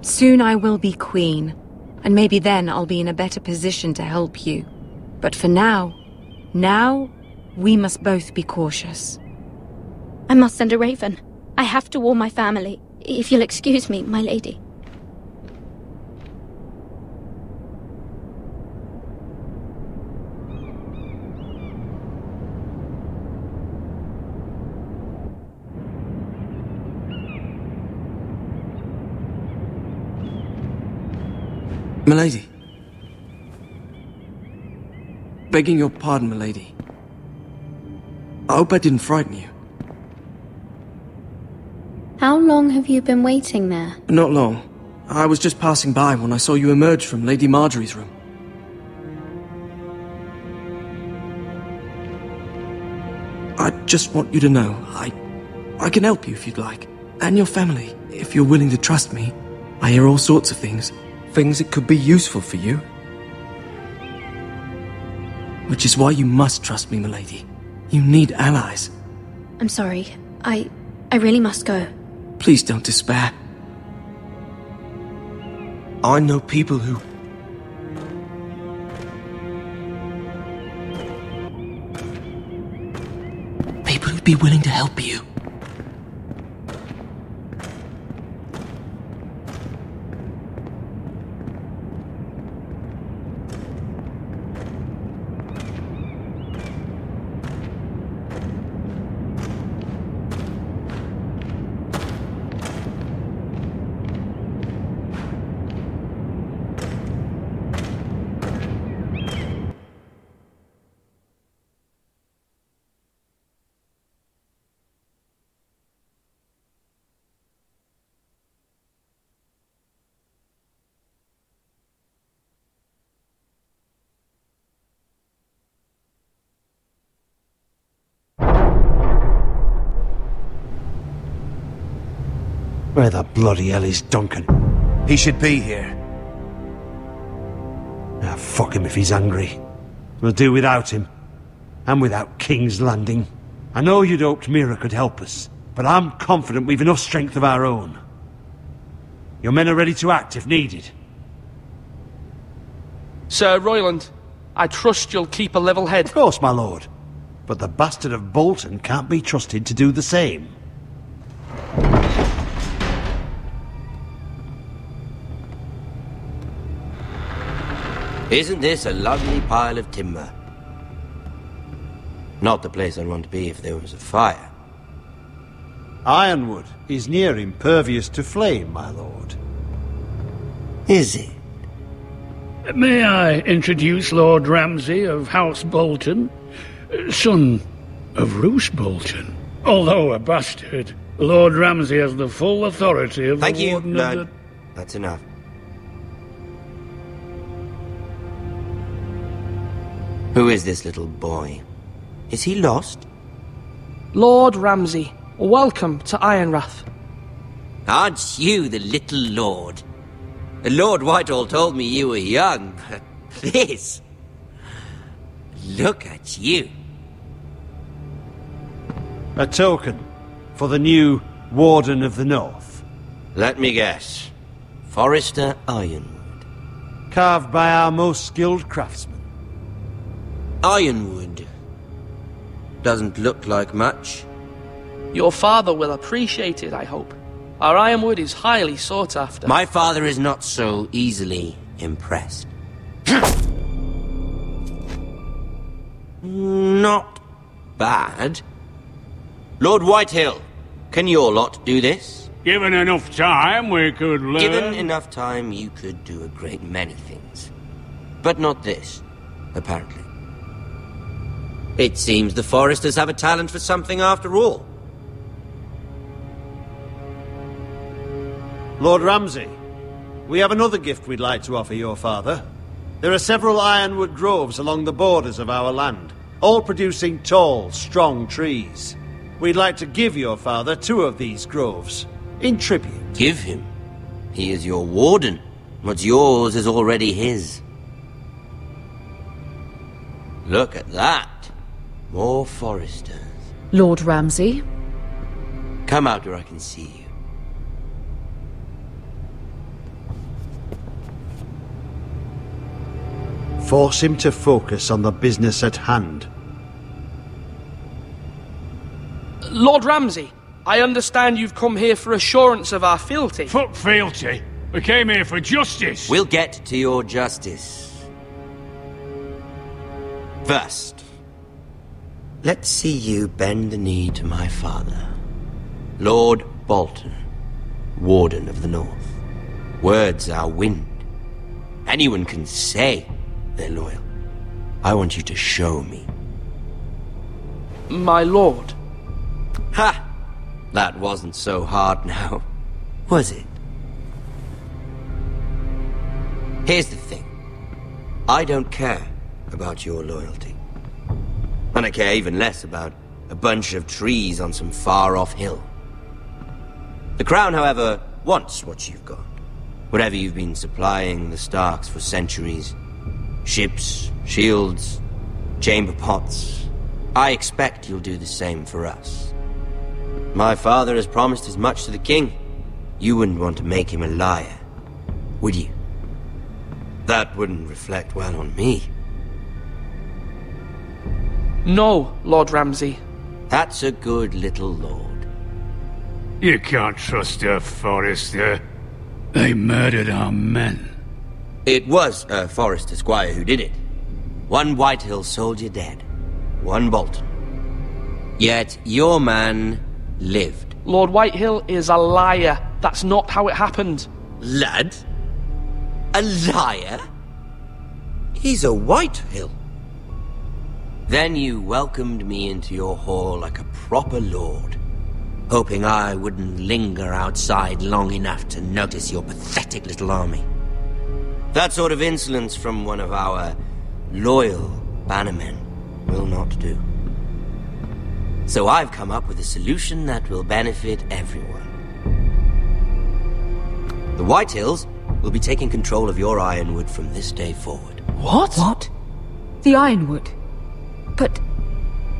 S15: Soon I will be queen, and maybe then I'll be in a better position to help you. But for now, we must both be cautious.
S13: I must send a raven. I have to warn my family. If you'll excuse me, my lady.
S14: Milady. Begging your pardon, milady. I hope I didn't frighten you.
S13: How long have you been waiting there?
S14: Not long. I was just passing by when I saw you emerge from Lady Margaery's room. I just want you to know, I can help you if you'd like. And your family, if you're willing to trust me. I hear all sorts of things. Things that could be useful for you. Which is why you must trust me, milady. You need allies.
S13: I'm sorry. I really must go.
S14: Please don't despair. I know people who... People who'd be willing to help you.
S21: Where the bloody hell is Duncan?
S1: He should be here.
S21: Ah, fuck him if he's angry. We'll do without him. And without King's Landing. I know you'd hoped Mira could help us, but I'm confident we've enough strength of our own. Your men are ready to act if needed.
S14: Sir Royland, I trust you'll keep a level head.
S21: Of course, my lord. But the bastard of Bolton can't be trusted to do the same.
S18: Isn't this a lovely pile of timber? Not the place I'd want to be if there was a fire.
S21: Ironwood is near impervious to flame, my lord.
S18: Is it?
S2: May I introduce Lord Ramsay of House Bolton, son of Roose Bolton? Although a bastard, Lord Ramsay has the full authority of
S18: Thank
S2: the
S18: you,
S2: Warden
S18: Lord.
S2: of the...
S18: That's enough. Who is this little boy? Is he lost?
S7: Lord Ramsay, welcome to Ironrath.
S18: Aren't you the little lord? Lord Whitehall told me you were young, but this... Look at you.
S21: A token for the new Warden of the North.
S18: Let me guess. Forrester Ironwood.
S21: Carved by our most skilled craftsmen.
S18: Ironwood. Doesn't look like much.
S7: Your father will appreciate it, I hope. Our ironwood is highly sought after.
S18: My father is not so easily impressed. Not bad. Lord Whitehill, can your lot do this?
S2: Given enough time, we could learn...
S18: Given enough time, you could do a great many things. But not this, apparently. It seems the Foresters have a talent for something after all.
S21: Lord Ramsay, we have another gift we'd like to offer your father. There are several ironwood groves along the borders of our land, all producing tall, strong trees. We'd like to give your father 2 of these groves, in tribute.
S18: Give him? He is your warden. What's yours is already his. Look at that. More Foresters.
S10: Lord Ramsay?
S18: Come out where I can see you.
S21: Force him to focus on the business at hand.
S7: Lord Ramsay, I understand you've come here for assurance of our fealty.
S2: Fuck fealty. We came here for justice.
S18: We'll get to your justice. First, let's see you bend the knee to my father, Lord Bolton, Warden of the North. Words are wind. Anyone can say they're loyal. I want you to show me.
S7: My lord.
S18: Ha! That wasn't so hard now, was it? Here's the thing. I don't care about your loyalty. And I care even less about a bunch of trees on some far-off hill. The Crown, however, wants what you've got. Whatever you've been supplying the Starks for centuries. Ships, shields, chamber pots. I expect you'll do the same for us. My father has promised as much to the king. You wouldn't want to make him a liar, would you? That wouldn't reflect well on me.
S7: No, Lord Ramsay.
S18: That's a good little lord.
S2: You can't trust a Forester. They murdered our men.
S18: It was a Forester squire who did it. 1 Whitehill soldier dead. 1 Bolton. Yet your man lived.
S7: Lord Whitehill is a liar. That's not how it happened.
S18: Lad? A liar? He's a Whitehill. Then you welcomed me into your hall like a proper lord, hoping I wouldn't linger outside long enough to notice your pathetic little army. That sort of insolence from one of our loyal bannermen will not do. So I've come up with a solution that will benefit everyone. The Whitehills will be taking control of your ironwood from this day forward.
S10: What? What? The ironwood? But...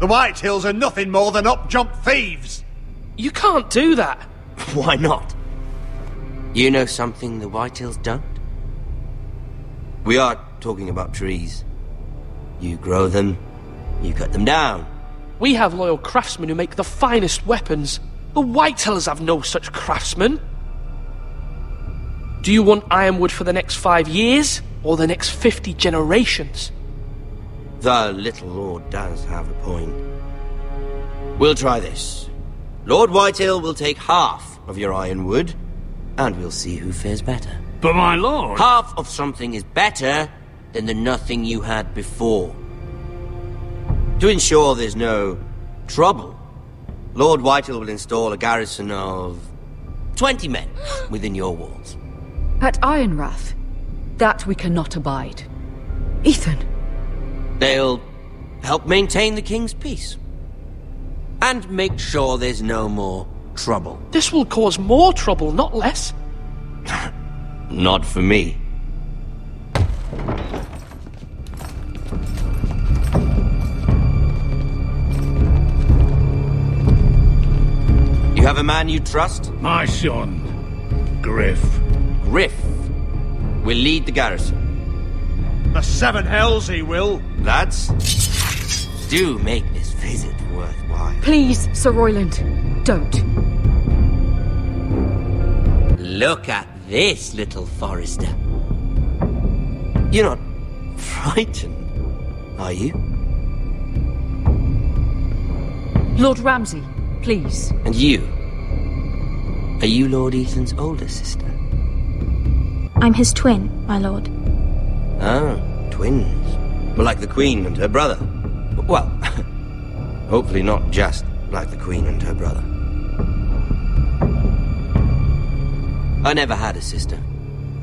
S21: The Whitehills are nothing more than up-jump thieves!
S7: You can't do that!
S18: Why not? You know something the Whitehills don't? We are talking about trees. You grow them, you cut them down.
S7: We have loyal craftsmen who make the finest weapons. The Whitehills have no such craftsmen. Do you want ironwood for the next 5 years? or the next 50 generations.
S18: The little lord does have a point. We'll try this. Lord Whitehill will take half of your ironwood, and we'll see who fares better.
S2: But my lord...
S18: Half of something is better than the nothing you had before. To ensure there's no trouble, Lord Whitehill will install a garrison of 20 men within your walls.
S10: At Ironrath, that we cannot abide. Ethan.
S18: They'll help maintain the king's peace. And make sure there's no more trouble.
S7: This will cause more trouble, not less.
S18: Not for me. You have a man you trust?
S2: My son, Griff.
S18: Griff will lead the garrison.
S21: The seven hells he will.
S18: Lads, do make this visit worthwhile.
S10: Please, Sir Royland, don't.
S18: Look at this, little Forester. You're not frightened, are you?
S10: Lord Ramsay, please.
S18: And you? Are you Lord Ethan's older sister?
S11: I'm his twin, my lord.
S18: Ah, twins. Well, like the Queen and her brother. Well, hopefully not just like the Queen and her brother. I never had a sister.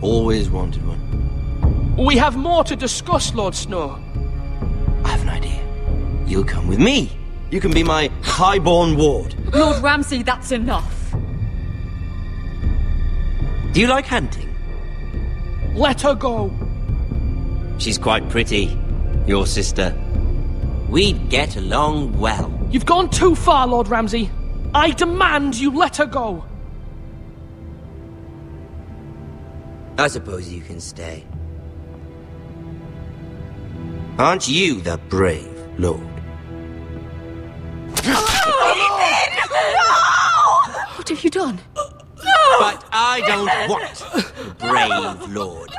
S18: Always wanted one.
S7: We have more to discuss, Lord Snow.
S18: I have an idea. You'll come with me. You can be my highborn ward.
S10: Lord Ramsay, that's enough.
S18: Do you like hunting?
S7: Let her go.
S18: She's quite pretty, your sister. We'd get along well.
S7: You've gone too far, Lord Ramsay. I demand you let her go.
S18: I suppose you can stay. Aren't you the brave lord?
S10: What have you done?
S18: But I don't want the brave lord.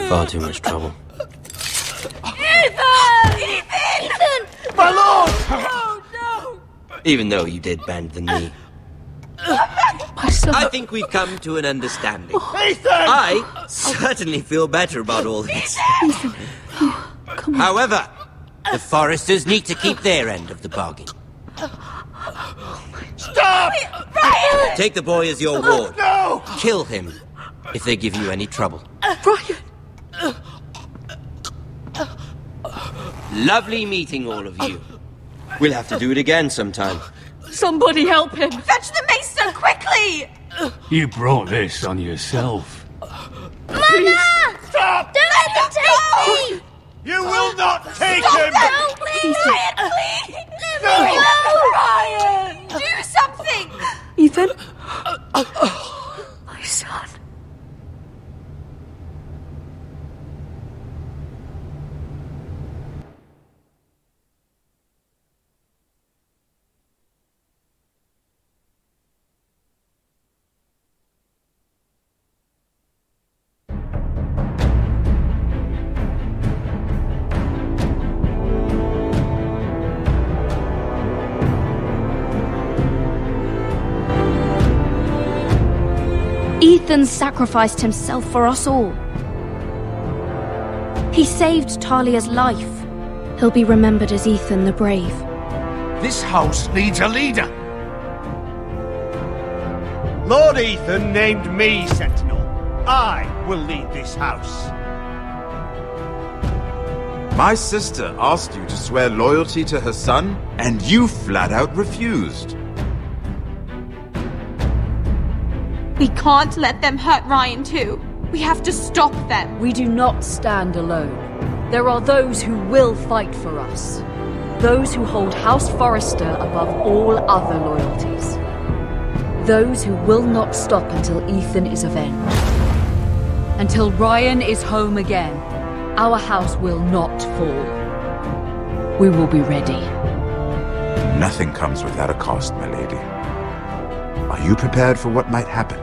S18: Far too much trouble.
S20: Ethan! Ethan!
S21: My lord!
S20: Oh, no!
S18: Even though you did bend the knee.
S10: My son.
S18: I think we've come to an understanding.
S21: Ethan!
S18: I certainly feel better about all this.
S10: Ethan. Oh, come on.
S18: However, the Foresters need to keep their end of the bargain.
S21: Stop!
S20: Brian!
S18: Take the boy as your ward.
S21: No!
S18: Kill him if they give you any trouble.
S10: Brian!
S18: Lovely meeting all of you. We'll have to do it again sometime.
S10: Somebody help him!
S20: Fetch the maester quickly!
S2: You brought this on yourself.
S20: Mother!
S21: Stop!
S20: Don't let them take me!
S21: You will not take
S20: Stop
S21: him!
S20: them! Please! Ryan, please! Let me go! Ryan! Do something!
S10: Ethan? My son.
S11: Ethan sacrificed himself for us all. He saved Talia's life. He'll be remembered as Ethan the Brave.
S1: This house needs a leader.
S21: Lord Ethan named me Sentinel. I will lead this house.
S16: My sister asked you to swear loyalty to her son, and you flat out refused.
S20: We can't let them hurt Ryan too. We have to stop them.
S10: We do not stand alone. There are those who will fight for us. Those who hold House Forrester above all other loyalties. Those who will not stop until Ethan is avenged. Until Ryan is home again, our house will not fall. We will be ready.
S16: Nothing comes without a cost, my lady. Are you prepared for what might happen?